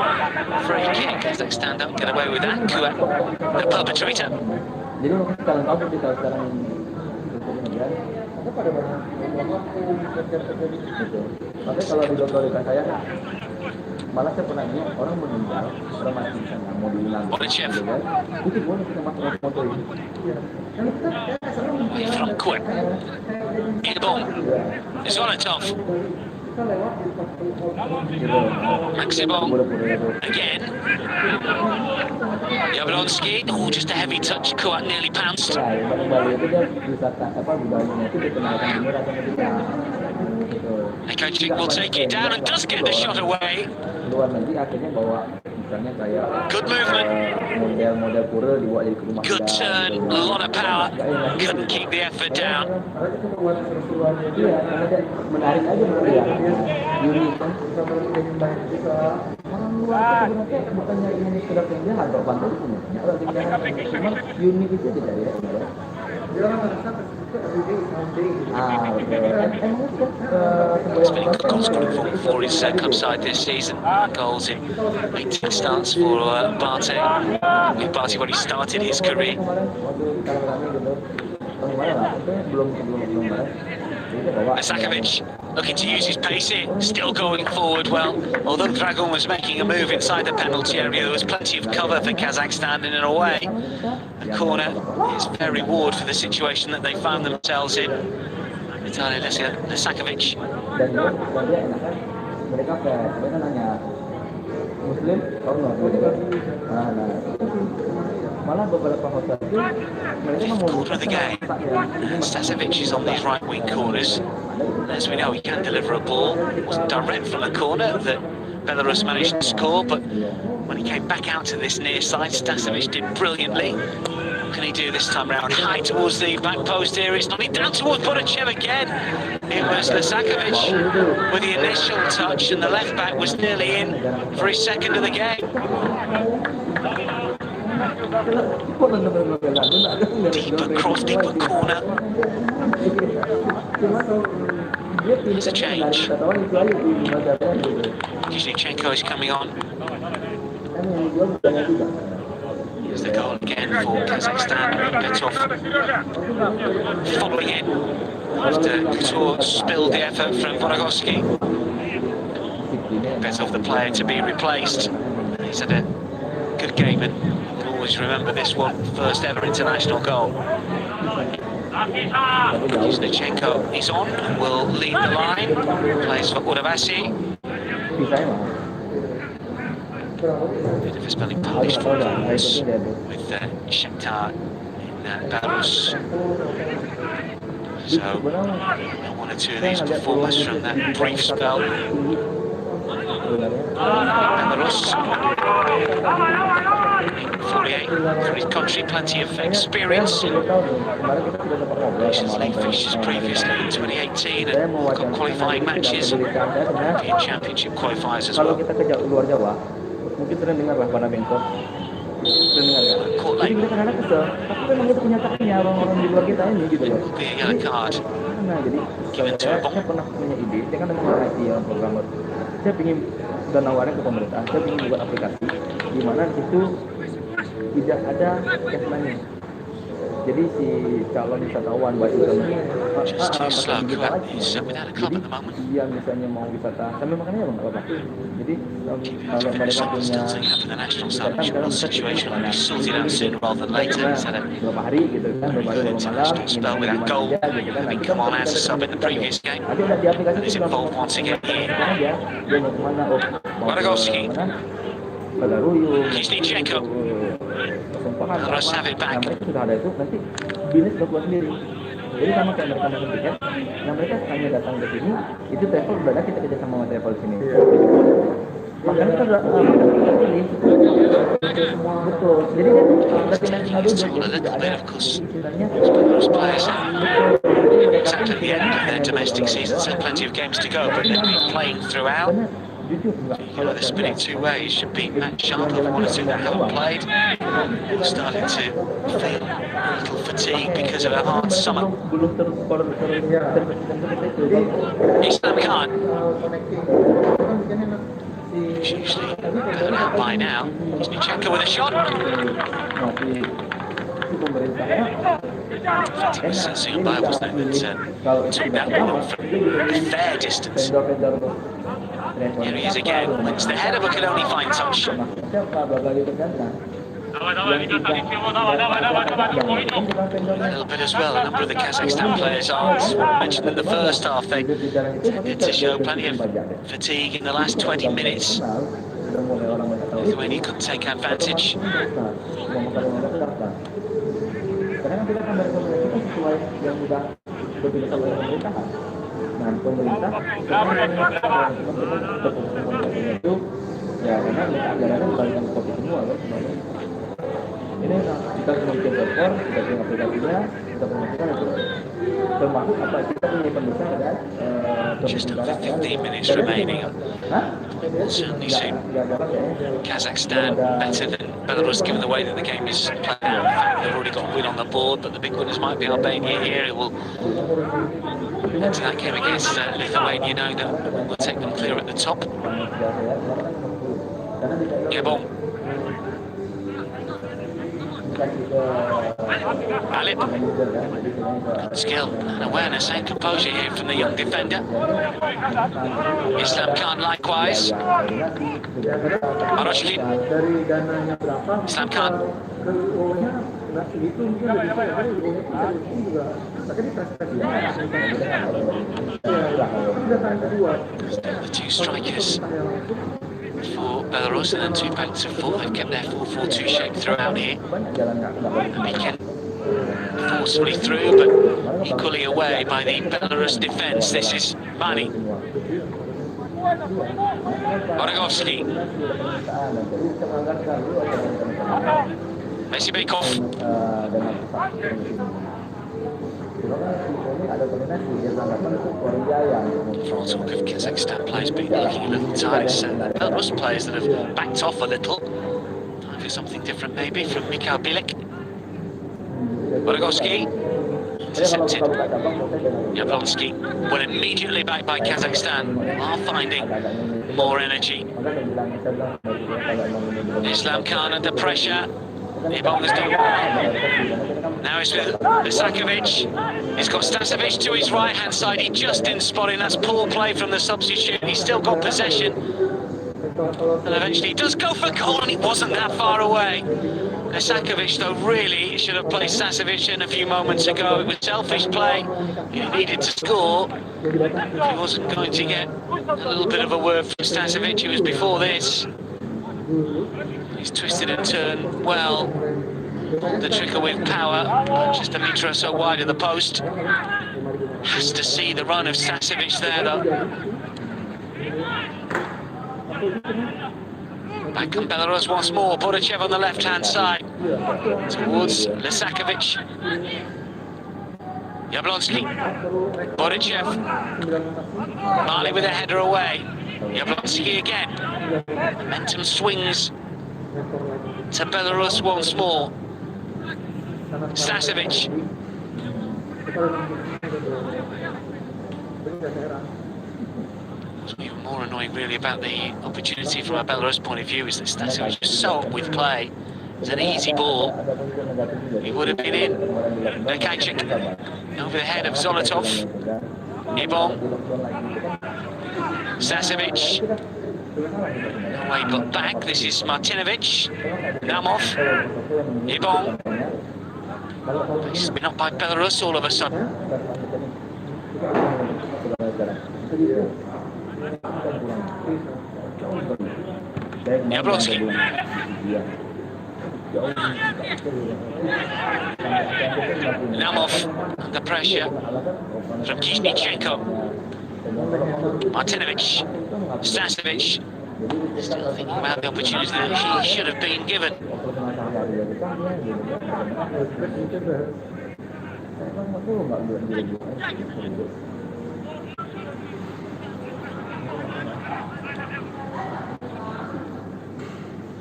free kick. Kazakhstan don't get away with that. Kuat, the perpetrator. gitu. Makanya kalau di dokter saya malah saya pernah lihat orang meninggal, orang mati di sana mau diulang gitu kan, itu boleh kita masuk foto ini. From quick. Ilbong. Zolotov. Maximum. Again. Jablonski. Oh, just a heavy touch. Kuat nearly pounced. Ekajik will take it down and does get the shot away. Good movement. Good turn. A lot of power. Couldn't keep the effort down. He's been a good goal scorer for his club side this season. Goals in 18 starts for Bartek. With Bartek when he started his career. Isakovic looking to use his pace here, still going forward well. Although Dragon was making a move inside the penalty area, there was plenty of cover for Kazakhstan in a way. The corner is their reward for the situation that they found themselves in. Vitaly Isakovic. Fifth quarter of the game. Stasevic is on these right wing corners. As we know, he can deliver a ball. It wasn't direct from the corner that Belarus managed to score, but when he came back out to this near side, Stasevic did brilliantly. What can he do this time round? High towards the back post here. It's not down towards Bodachev again. It was Lasakovic with the initial touch, and the left back was nearly in for his second of the game. Deeper corner. There's a change. Kuznichenko is coming on. Here's the goal again for Kazakhstan. Petov following in after Couture spilled the effort from Vorogovsky. Petov the player to be replaced. He's had a good game and you'll always remember this one, first ever international goal. Kuznichenko is on and will lead the line. Plays for Udavasi. Bit of a spelling polish performance with Shakhtar in Belarus. So, one or two of these performers from that brief spell. Belarus, 48 for his country, plenty of experience in Nations League fixtures previously in 2018 and got qualifying matches, European Championship qualifiers as well. Mungkin sering dengar lah pada Bangkok, sering dengar ya. Jadi kita kadang-kadang kesel, tapi memang itu kenyataannya orang-orang di luar kita ini gitu loh. Nah, jadi saya pernah punya ide, saya kan dengan IT yang programmer. Saya ingin dan nawarin ke pemerintah, saya ingin buat aplikasi di mana di situ tidak ada cash money. Jadi si calon wisatawan baik itu dia misalnya mau wisata sambil makannya bang apa? Jadi kalau mereka punya wisata dalam beberapa hari gitu kan, beberapa hari malam gitu kan, nanti udah di aplikasi itu dia mau kemana? Oh mau kemana? Kuznichenko. Laras have it back. Mereka sudah ada itu, nanti bisnis berbuat sendiri. Jadi sama kayak mereka mesin tiket, nah mereka hanya datang ke sini, itu travel udah ada, kita kerja sama travel sini. Makanya kita udah ini betul. Jadi kan destinasi ngadu tidak ada istilahnya. Exactly the end of their domestic season, so plenty of games to go, but they've been playing throughout. You know, they're spinning two ways. Should beat Matt Sharp over one or two that haven't played. They're starting to feel a little fatigue because of a hard summer. Islam Khan. He's usually going out by now. Kuznichenko with a shot. I think it was Sensing by, wasn't it, that took that one from a fair distance. Here he is again. Wins the header but could only find touch. A little bit as well. A number of the Kazakhstan players aren't. I mentioned in the first half they tended to show plenty of fatigue in the last 20 minutes. Lithuania couldn't take advantage. Ini kita memiliki server, kita punya aplikasinya, kita promosikan itu. Termasuk apa? Kita punya pembesar dan just over 15 minutes remaining. We'll certainly see Kazakhstan better than Belarus, given the way that the game is playing out. In fact, they've already got a win on the board, but the big winners might be Albania here. It will enter that game against Lithuania, knowing that we'll take them clear at the top. Gabon. Alip. Skill and awareness and composure here from the young defender. Islam Khan likewise. Maroshkin. Islam Khan. Still the two strikers for Belarus, and then two backs of four. They've kept their 4-4-2 shape throughout here. Miken forcefully through, but equally away by the Belarus defence. This is Mani. Boragovsky. Mesibekov. For all talk of Kazakhstan players looking a little tired, it's Belarus players that have backed off a little. Time for something different maybe from Mikhail Bilik. Boragovsky. Intercepted. Yablonsky. Well, immediately back by Kazakhstan, are finding more energy. Islam Khan under pressure. Ibong has done well. Now it's with Lisakovic. He's got Stasovic to his right-hand side. He just didn't spot him. That's poor play from the substitute. He's still got possession. And eventually he does go for goal, and he wasn't that far away. Lisakovic, though, really should have played Stasovic in a few moments ago. It was selfish play. He needed to score. If he wasn't going to get a little bit of a word from Stasovic, it was before this. He's twisted and turned well, pulled the trigger with power, just a metre or so wide of the post. Has to see the run of Stasovic there, though. Back on Belarus once more. Borachev on the left-hand side towards Lisakovic. Yablonsky. Borachev. Mali with a header away. Yablonsky again. Momentum swings to Belarus once more. Stasovic. What's even more annoying really about the opportunity from a Belarus point of view is that Stasovic was so up with play. It was an easy ball. He would have been in. Nekajcik over the head of Zolotov. Ibong. Stasovic. No way but back. This is Martinovic. Namov. Ibong. This has been up by Belarus all of a sudden. Yablonsky. Namov under pressure from Kizhnichenko. Martinovic. Stasovic. Still thinking about the opportunity that he should have been given.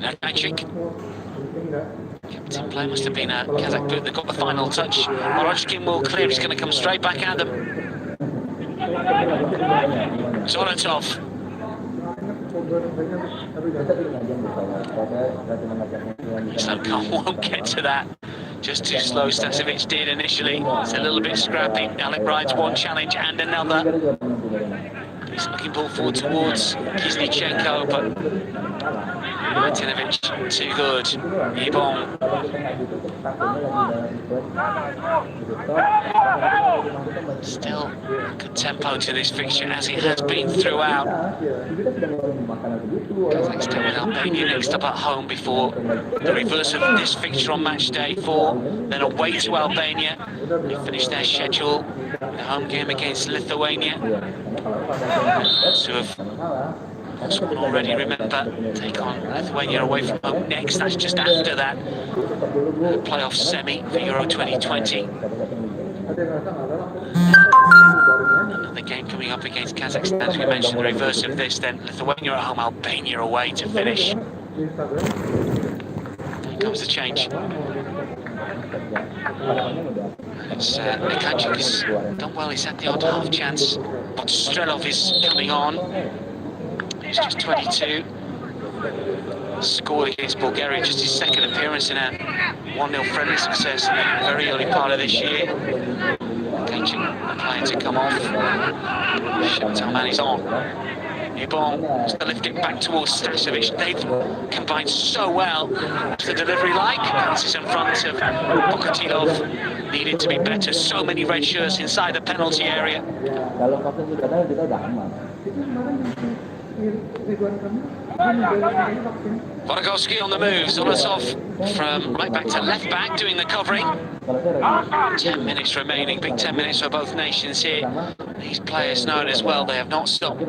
Nekajcik. Captain play must have been a Kazakh boot that got the final touch. Maroshkin will clear, he's going to come straight back at them. Zolotov. Islam Khan won't get to that. Just too slow, Stasevic did initially. It's a little bit scrappy. Alec rides one challenge and another. He's looking ball forward towards Kiznichenko, but Martinovic too good. Ibon. Still good tempo to this fixture, as it has been throughout. Kazakhstan with Albania next up at home before the reverse of this fixture on match day 4. Then away to Albania. They finish their schedule with a home game against Lithuania. Those who have lost one already, remember, take on Lithuania away from home next. That's just after that playoff semi for Euro 2020. Another game coming up against Kazakhstan, as we mentioned, the reverse of this. Then Lithuania at home, Albania away to finish. Here comes the change. It's Nikancic has done well, he's had the odd half chance, but Strelov is coming on. He's just 22. Scored against Bulgaria, just his second appearance in a 1-0 friendly success in the very early part of this year. Nikancic playing to come off. Shakhtar man is on. Ibon has to lift it back towards Stasevic. They've combined so well. What's the delivery like? Passes in front of Pokatilov. Needed to be better. So many red shirts inside the penalty area. Vorogovsky on the move. Zolasov from right back to left back doing the covering. 10 minutes remaining. Big 10 minutes for both nations here. These players know it as well. They have not stopped.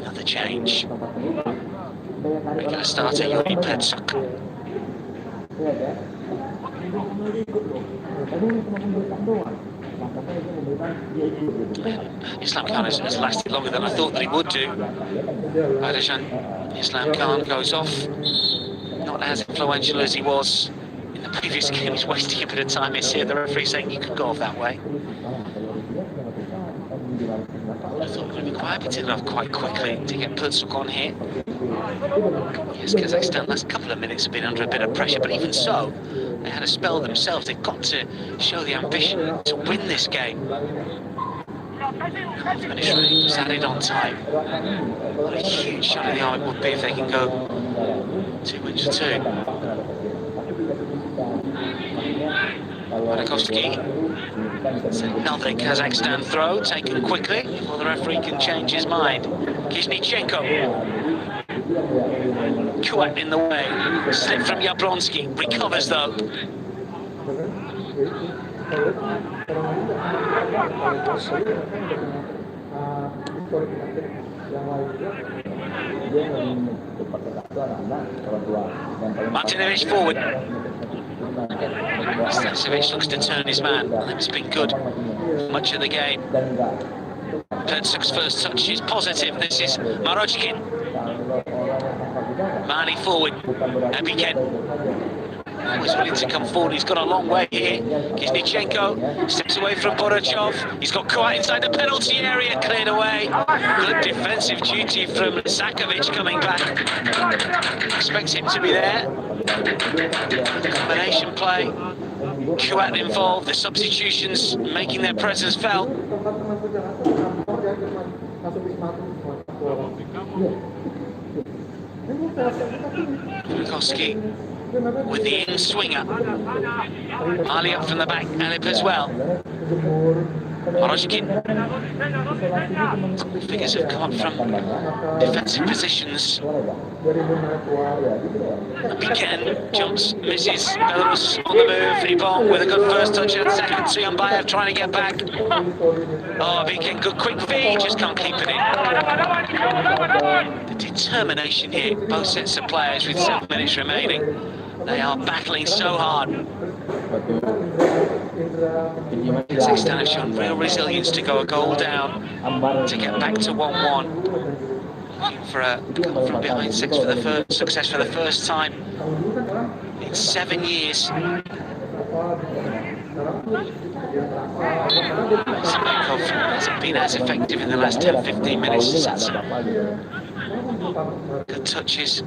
Another change. Regular starter Yuri Petsuk. Islam Khan has lasted longer than I thought that he would do. Islam Khan goes off. Not as influential as he was in the previous game. He's wasting a bit of time. It's here the referee saying you could go off that way. I thought it would be quiet, but did enough quite quickly to get Petsuk on here. Yes, Kazakhstan last couple of minutes have been under a bit of pressure, but even so, they had a spell themselves. They've got to show the ambition to win this game. Finish rate was added on time. What a huge shot in the arm it would be if they can go 2-2. Vorogovsky. It's another Kazakhstan throw, taken quickly before the referee can change his mind. Kiznichenko. Kuat in the way. Slip from Yablonsky. Recovers though. Martinovic forward. Stasevic looks to turn his man. It's been good much of the game. Petsuk's first touch is positive. This is Marochkin. Mani forward. Abiken. Always willing to come forward. He's got a long way here. Kiznichenko steps away from Borochov. He's got Kuat inside the penalty area. Cleared away. Good defensive duty from Sakovic coming back. Expects him to be there. Combination play. Kuat involved. The substitutions making their presence felt. Vorogovsky with the in-swinger. Mali up from the back, Alip as well. Moroshkin. Figures have come up from defensive positions. Biken jumps, misses. Belarus on the move. Ibon with a good first touch and second. Suyambayev trying to get back. Oh, Biken, good quick feed, just can't keep it in. The determination here, both sets of players with 7 minutes remaining. They are battling so hard. Kazakhstan have shown real resilience to go a goal down to get back to 1-1. Looking for a come from behind success for the first time in 7 years. Smakov hasn't been as effective in the last 10-15 minutes. He's had some good touches.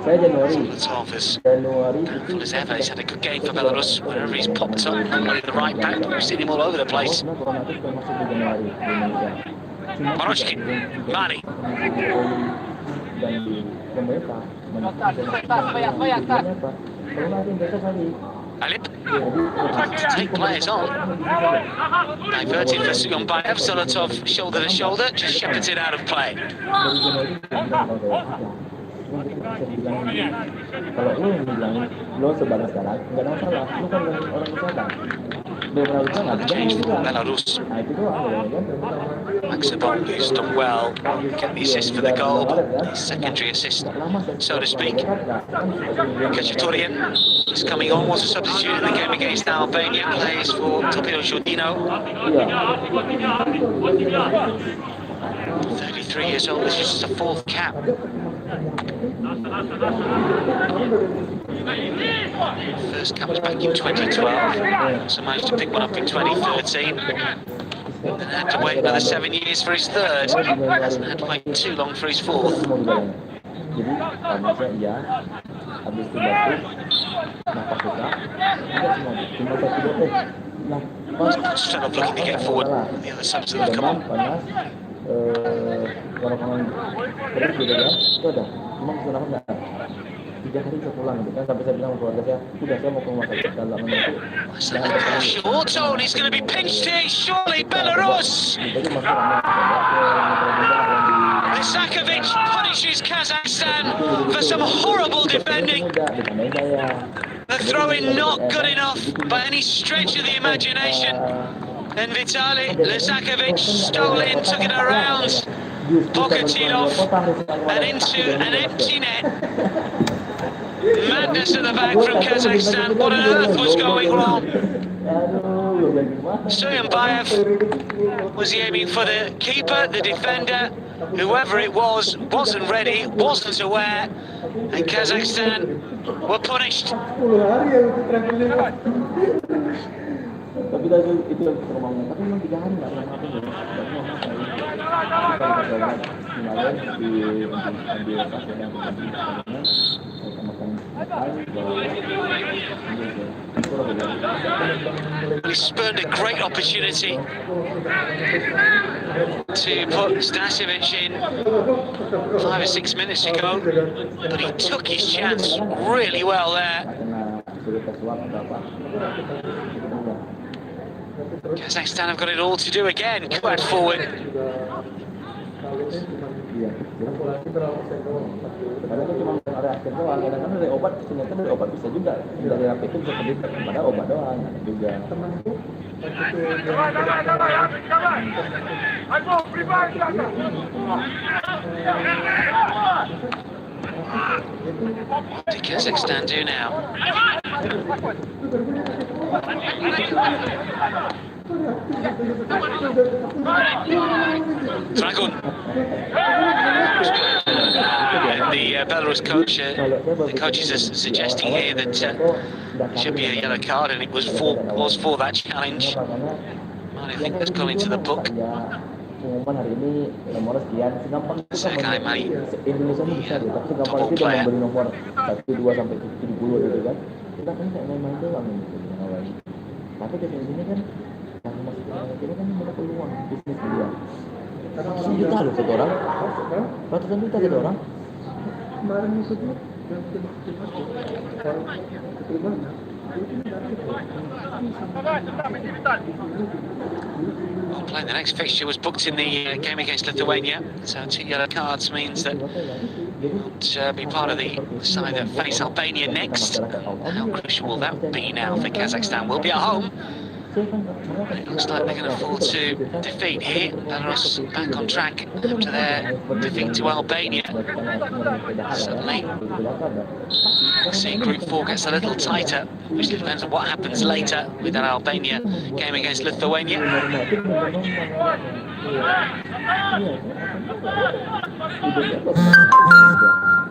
Saya Januari. Careful as ever. He's had a good game for Belarus. Wherever he's popped up, normally the right back, but we've seen him all over the place. Maroshkin, Mani. Alip to take players on. Diverted for Suyombayev. Zolotov shoulder to shoulder, just shepherds it out of play. Kalau lu yang bilang lo sebagai sekarang nggak ada masalah, lu kan orang kesehatan. Change for Belarus. Maximov, who's done well, getting the assist for the goal, but secondary assist, so to speak. Kazakhstan is coming on, was a substitute in the game against Albania, plays for Topio Jordino. 33 years old, this is just a fourth cap. First cap was back in 2012, so managed to pick one up in 2013. And had to wait another 7 years for his third. Hasn't had to wait too long for his fourth. Straight up looking to get forward. The other subs that have come on. Orang-orang terus gitu kan, itu ada, cuma kesenangan nggak? 3 hari saya pulang gitu kan, sampai saya bilang ke keluarga saya, udah saya mau ke rumah sakit dalam itu. Short zone, he's going to be pinched here, surely Belarus! Lisakovic punishes Kazakhstan for some horrible defending. The throw-in not good enough by any stretch of the imagination. And Vitaly Lisakovic stole in, took it around Pokatilov and into an empty net. Madness at the back from Kazakhstan. What on earth was going wrong? Suyombayev was aiming for the keeper, the defender, whoever it was, wasn't ready, wasn't aware, and Kazakhstan were punished. Tapi tadi itu termaunya, tapi memang 3 hari nggak pernah ngapain dulu. He spurned a great opportunity to put Stasiewicz in 5 or 6 minutes ago, but he took his chance really well there. Kazakhstan have got it all to do again. Quad forward. Dari obat, ternyata dari obat bisa juga. Dari rapid itu bisa terlibat, padahal obat doang juga. What did Kazakhstan do now? Dragun. The Belarus coach, the coaches are suggesting here that there should be a yellow card, and it was for that challenge. I think that's gone into the book. Pengumuman hari ini nomor sekian, segampang itu kan Indonesia ini bisa deh, tapi segampang itu udah memberi nomor 1, 2 sampai 70 gitu kan. Kita kan kayak main-main doang gitu awalnya. Tapi dari sini kan yang masuk ke ini kan ada peluang bisnis dia. Ratusan juta loh satu orang. Ratusan juta satu orang. Kemarin itu Playing the next fixture was booked in the game against Lithuania, so 2 yellow cards means that won't be part of the side that face Albania next. How crucial will that be now for Kazakhstan? We'll be at home. It looks like they're going to fall to defeat here. Laras back on track after their defeat to Albania. Suddenly, we'll see Group 4 gets a little tighter, which depends on what happens later with that Albania game against Lithuania.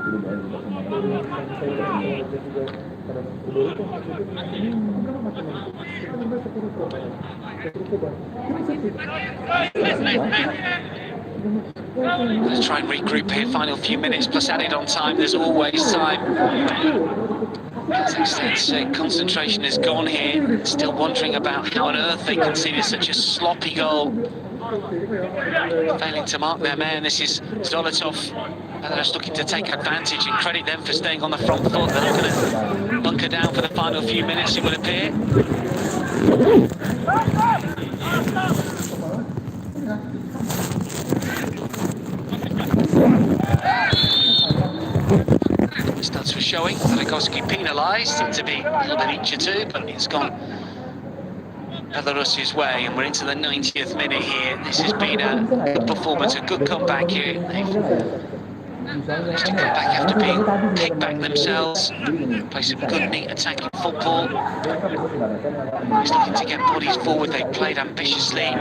Let's try and regroup here. Final few minutes plus added on time. There's always time. Kazakhstan's concentration is gone here. Still wondering about how on earth they conceded such a sloppy goal. Failing to mark their man. This is Zolotov. They're just looking to take advantage and credit them for staying on the front foot. They're not going to bunker down for the final few minutes, it would appear. Stats were showing Belarusian penalised, seemed to be a little bit each or two, but it's gone Belarus's way, and we're into the 90th minute here. This has been a good performance, a good comeback here. They've managed to come back after being kicked back themselves, play some good, neat attacking football. He's looking to get bodies forward. They played ambitiously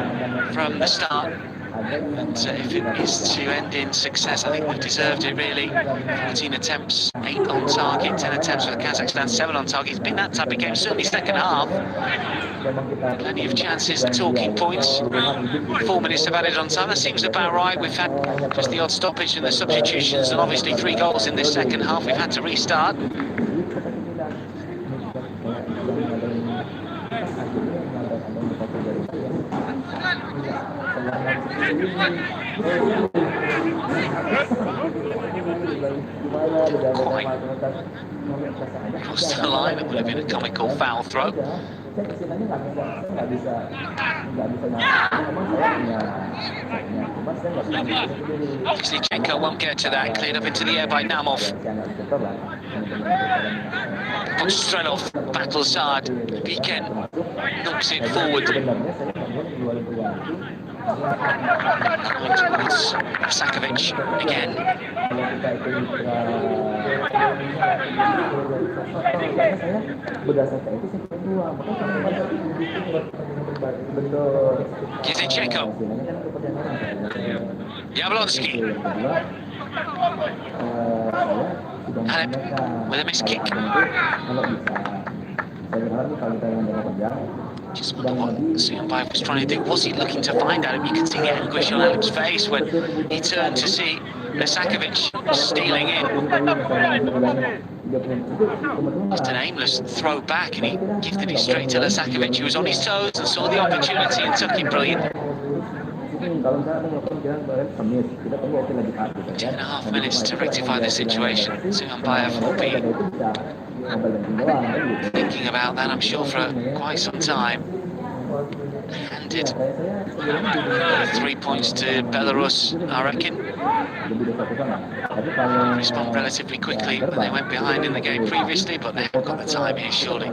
from the start. And if it is to end in success, I think we've deserved it really. 14 attempts, 8 on target, 10 attempts for Kazakhstan, 7 on target. It's been that type of game, certainly second half. Plenty of chances, talking points. 4 minutes have added on time, that seems about right. We've had just the odd stoppage and the substitutions, and obviously 3 goals in this second half. We've had to restart. Crossed the line, it would have been a comical foul throw. Zichenko won't get to that, cleared up into the air by Namov. Strelov battles hard, Biken knocks it forward. Towards Sakovic again. Zichenko. Jablonski. Alep with a missed kick. Just wonder what Suyanbayev was trying to do. Was he looking to find Alep? You can see the anguish on Alep's face when he turned to see Lesakovic stealing in. Just an aimless throw back, and he gifted it straight to Lesakovic, who was on his toes and saw the opportunity and took it brilliant. 2.5 minutes to rectify the situation. Suyanbayev will be thinking about that, I'm sure, for quite some time. Handed 3 points to Belarus, I reckon. Respond relatively quickly when they went behind in the game previously, but they haven't got the time here, surely.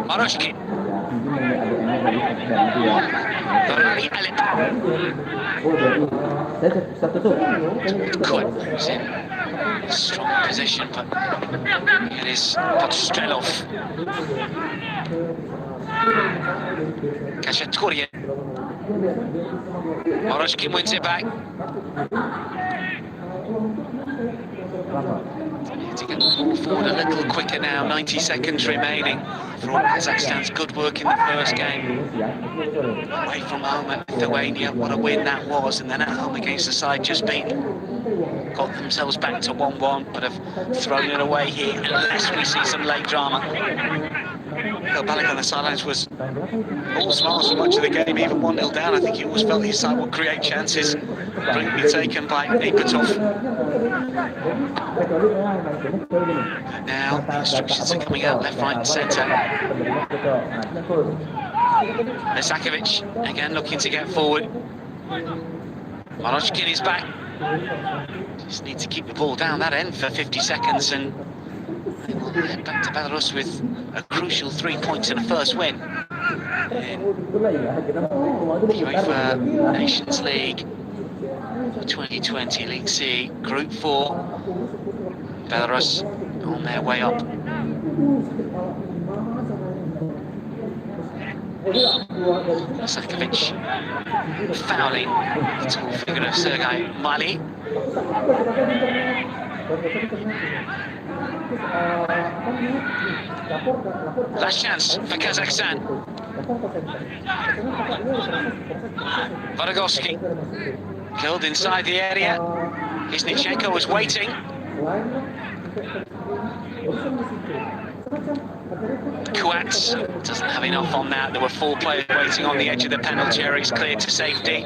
Maroshkin. Quite moves in strong position, but it is Strelov. Kashatourian. Maroshkin wins it back. To get the ball forward a little quicker now, 90 seconds remaining for all Kazakhstan's good work in the first game. Away from home at Lithuania, what a win that was, and then at home against the side just beaten. Got themselves back to 1-1, but have thrown it away here unless we see some late drama. Balak on the sidelines was all smiles for much of the game, even 1-0 down. I think he always felt his side would create chances. Brilliantly taken by Ipatov. But now the instructions are coming out left, right and centre. Lesakovic again looking to get forward. Maroshkin is back. Just need to keep the ball down that end for 50 seconds and they will head back to Belarus with a crucial 3 points and a first win in UEFA Nations League 2020 League C Group 4. Belarus on their way up. Sakovic fouling the tall figure of Sergei Mali. Last chance for Kazakhstan. Varagovsky killed inside the area. Isnichenko was waiting. Kuats doesn't have enough on that. There were 4 players waiting on the edge of the penalty area. It's cleared to safety.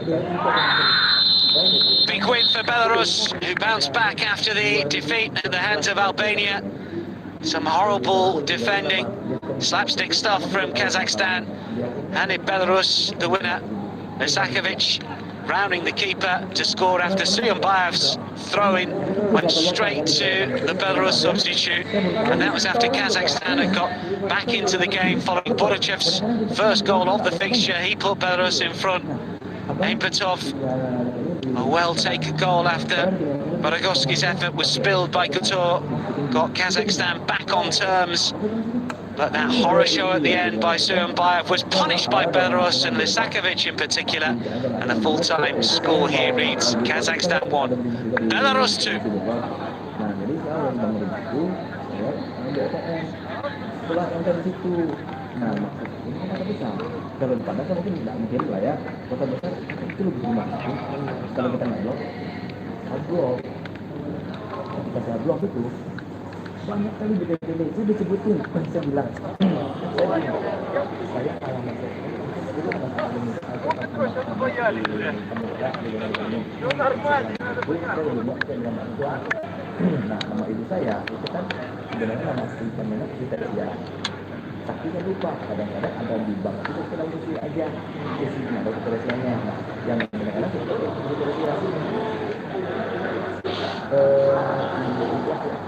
Big win for Belarus, who bounced back after the defeat at the hands of Albania. Some horrible defending, slapstick stuff from Kazakhstan, and in Belarus, the winner, Lisakovic, rounding the keeper to score after Suyunbayev's throw-in went straight to the Belarus substitute, and that was after Kazakhstan had got back into the game following Borachev's first goal of the fixture. He put Belarus in front. Aimpatov, a well-taken goal after Varagovsky's effort was spilled by Couture, got Kazakhstan back on terms. But that horror show at the end by Suyunbayev was punished by Belarus and Lisakovic in particular. And the full-time score here reads Kazakhstan 1, Belarus 2. Kalau di Padang kan mungkin tidak mungkin lah ya, kota besar itu lebih dimasukin. Kalau kita nggak blok, ketika saya blok itu banyak kali beda-beda. Saya disebutin, saya bilang, saya kalah masuk. Nah, nama ibu saya itu kan sebenarnya nama asli namanya kita ya. Tapi saya lupa, kadang-kadang ada di bank itu kita isi aja isinya, ada keterisiannya. Nah, yang kadang-kadang kita keterisi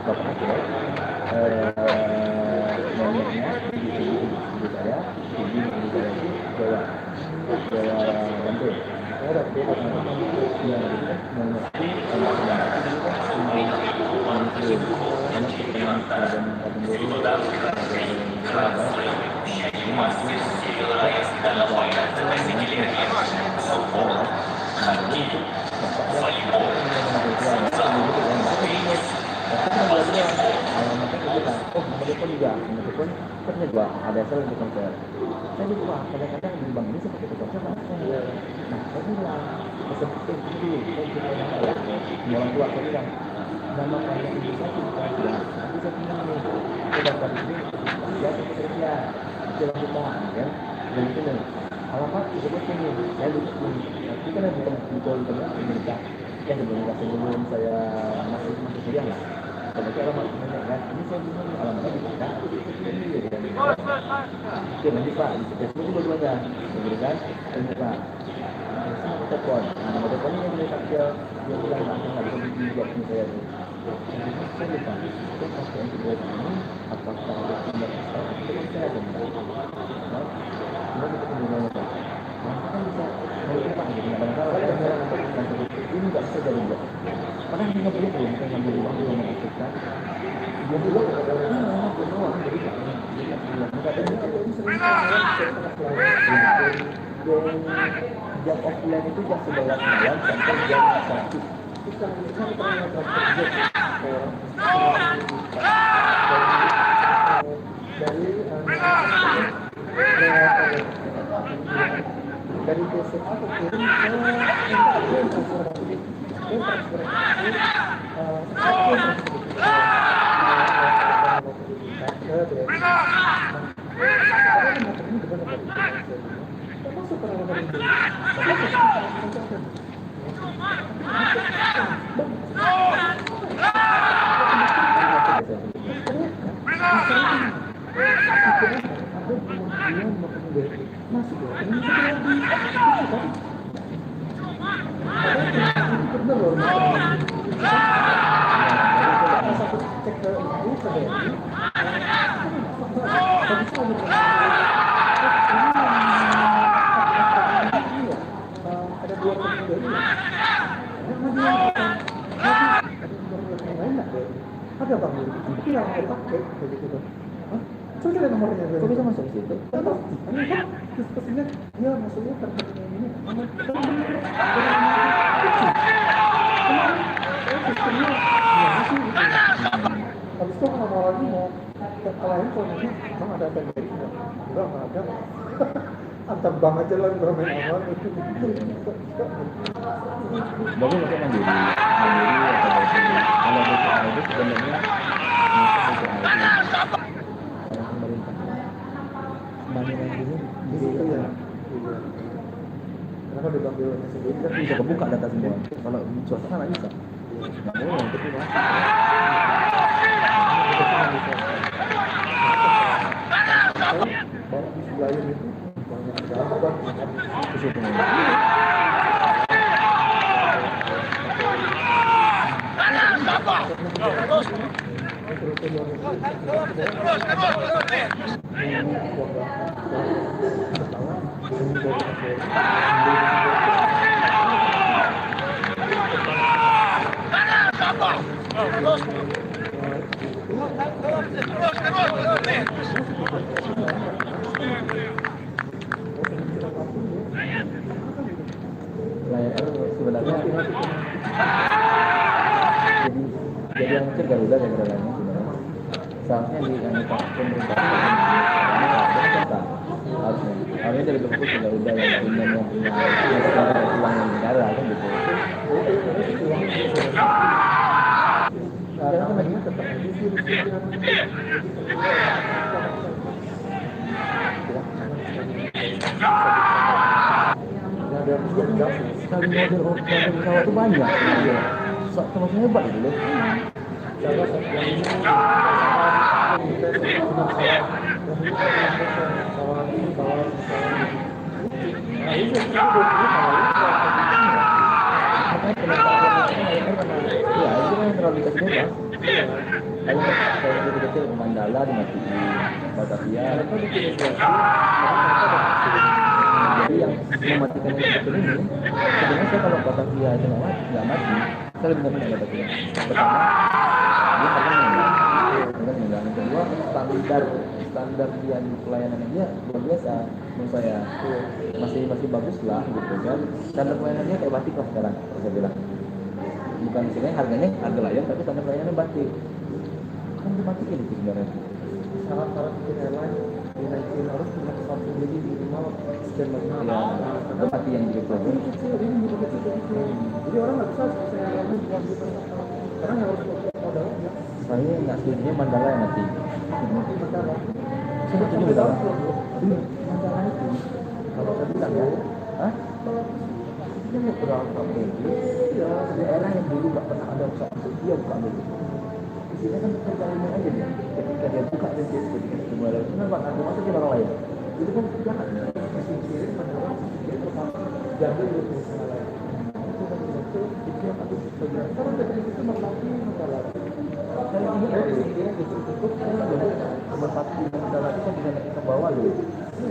bapak aja nomornya ibu saya itu Jawa Bandung. Saya ada beda dengan juga ada sel untuk konser. Saya lupa kadang-kadang di bank ini seperti itu konser langsung. Nah, saya bilang seperti itu saya orang tua saya bilang nama kalian ibu saya bukan dia, tapi saya bilang nih saya dapat ini dia sepertinya jalan kita ya dan itu nih alamat seperti ini saya lupa tapi kan ada bukan tengah Amerika yang sebelum saya masih kuliah lah. Kalau alamat mana kan ini saya bilang alamatnya di mana oke nanti Pak di Facebook itu bagaimana memberikan ini Pak sama telepon nama teleponnya yang mereka dia bilang nggak bisa dijawab sama saya tuh saya lupa itu pakai Android ini apakah ada nomor itu saya ada enggak cuma kita kemudian Pak kan bisa mereka Pak jadi nggak ada masalah ada orang untuk ini nggak bisa jadi blok padahal nggak boleh kalau kita ngambil uang di nomor aktifkan dia bilang doang jadi jam offline itu jam 11 malam sampai jam 1 terus kan kita pernah dari besok aku kirim ada bang, tapi yang mau dipakai kayak gitu. Coba lihat nomornya. Kok bisa masuk ke situ? Kan terus pesannya dia masuknya terkait ini. kalau handphone ini emang ada TVRI enggak ada. Antar bank aja lah bermain awal itu. Bagus masuk mandiri atau dari kalau BCA itu sebenarnya BCA itu pemerintah mandiri Di situ ya. Iya. Kenapa diambil sendiri kan bisa kebuka data semua. Kalau swasta kan nggak bisa. Nggak boleh itu masuk. Baru di wilayah itu banyak jawaban Ke situ. Sebenarnya jadi yang kecil Garuda gara-gara lainnya sebenarnya seharusnya di yang pemerintah harusnya dari fokus ke Garuda yang punya uang negara kan gitu. Karena kan lagi tetap sekali model pesawat itu banyak. Termasuk hebat gitu loh. Ya itu kan terlalu dikasih bebas. Kalau kecil ke Mandala dimatiin, Batavia. Jadi yang mematikan yang kecil ini sebenarnya saya kalau Batavia itu nggak mati, saya lebih nyaman dengan Batavia. Pertama dia harga rendah. Yang kedua standar dia pelayanannya dia luar biasa menurut saya. Masih bagus lah gitu kan. Standar pelayanannya kayak batik lah sekarang saya bilang. Bukan misalnya harganya harga layak tapi standar pelayanannya batik. Kan dia batik ini sebenarnya. Syarat-syarat bikin airline dinaikin harus punya satu jadi minimal sekian banyak. Ya, itu mati yang jadi problem. Jadi orang nggak bisa saya airline cuma gitu. Sekarang yang harus modalnya. Saya nggak setuju Mandala yang mati. Mandala. Saya setuju Mandala. Mandala itu kalau saya bilang ya, dia mau berapa minggu? Ya, daerah yang dulu nggak pernah ada usaha untuk dia buka dulu. Di sini kan terjadi aja dia. Ketika dia buka dan dia ketika semua ada, kenapa nggak ada masukin orang lain? Itu kan jahat. Singkirin Mandala, dia pertama jambil dulu perusahaan lain. Itu yang harus sebenarnya. Karena dari itu merpati Mandala. Saya ini ada singkirin ditutup karena ada merpati Mandala itu kan bisa naik ke bawah loh.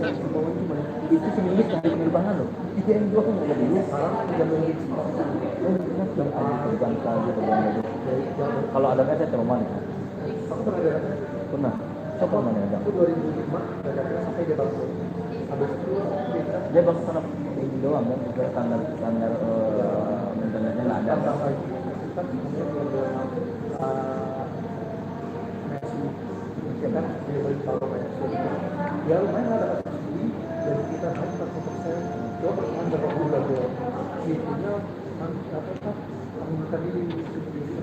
Ke bawah itu mana? Itu seminggu sekali penerbangan loh. Itu yang dua kan nggak dulu. Sekarang jam lagi. Jam terbangsa gitu terbang lagi. Kalau ada kan saya coba mana? Aku pernah ada. Pernah. Coba mana ada? Aku 2005 ada sampai dia bangsa. Habis itu Dia bangsa sana ini doang kan, bukan standar internetnya nggak ada. tambah lagi. Kita punya Messi. Ya kan dia beli kalau Messi. Ya lumayan ada subsidi dan kita naik 40%. Coba pertemuan berapa bulan dia. Itunya apa menggunakan diri sendiri.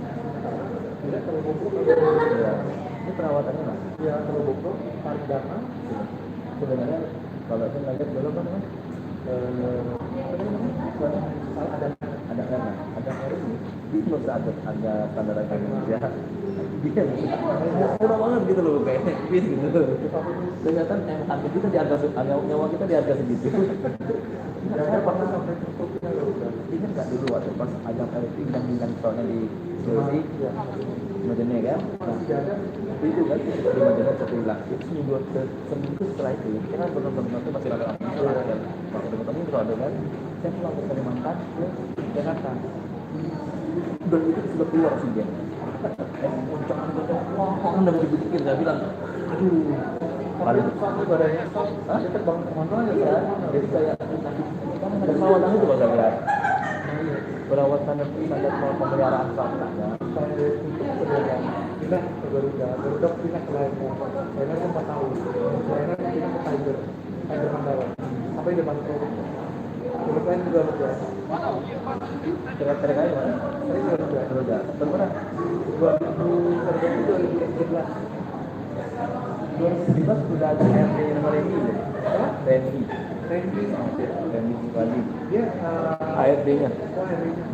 Jadi kalau bobrok Ya. Ini perawatannya lah. ya kalau bobrok tarik dana Sebenarnya kalau saya lihat dulu kan ada RI itu loh ada standar Indonesia dia murah banget gitu loh kayaknya bis gitu ternyata harga kita di harga nyawa kita di harga segitu. Saya pernah sampai ingat nggak dulu waktu pas ajang RI yang soalnya di Sulawesi Majennya kan, nah itu kan di Majennya satu hilang itu seminggu setelah itu kita benar-benar itu masih ada dan waktu teman-teman itu ada kan saya pulang ke Kalimantan ke Jakarta dan itu sudah keluar oksigen puncak wah udah mau dibikin saya bilang aduh paling satu badannya dia terbang kemana ya jadi kayak kan ada perawatan itu kalau saya lihat Berawal standar pemeliharaan sapi. Saya untuk saudara pindah ke Garuda pindah ke lainnya. Saya kan 4 tahun. Saya pindah ke Tiger Mandala. Sampai depan itu. Terus lain juga lupa. Terakhir kali mana? Saya Garuda. Berapa? 2011. 2017 sudah ada RT nomor ini. TNI. TNI Bali. Dia ARD-nya. oh ARD-nya.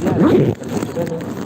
Iya,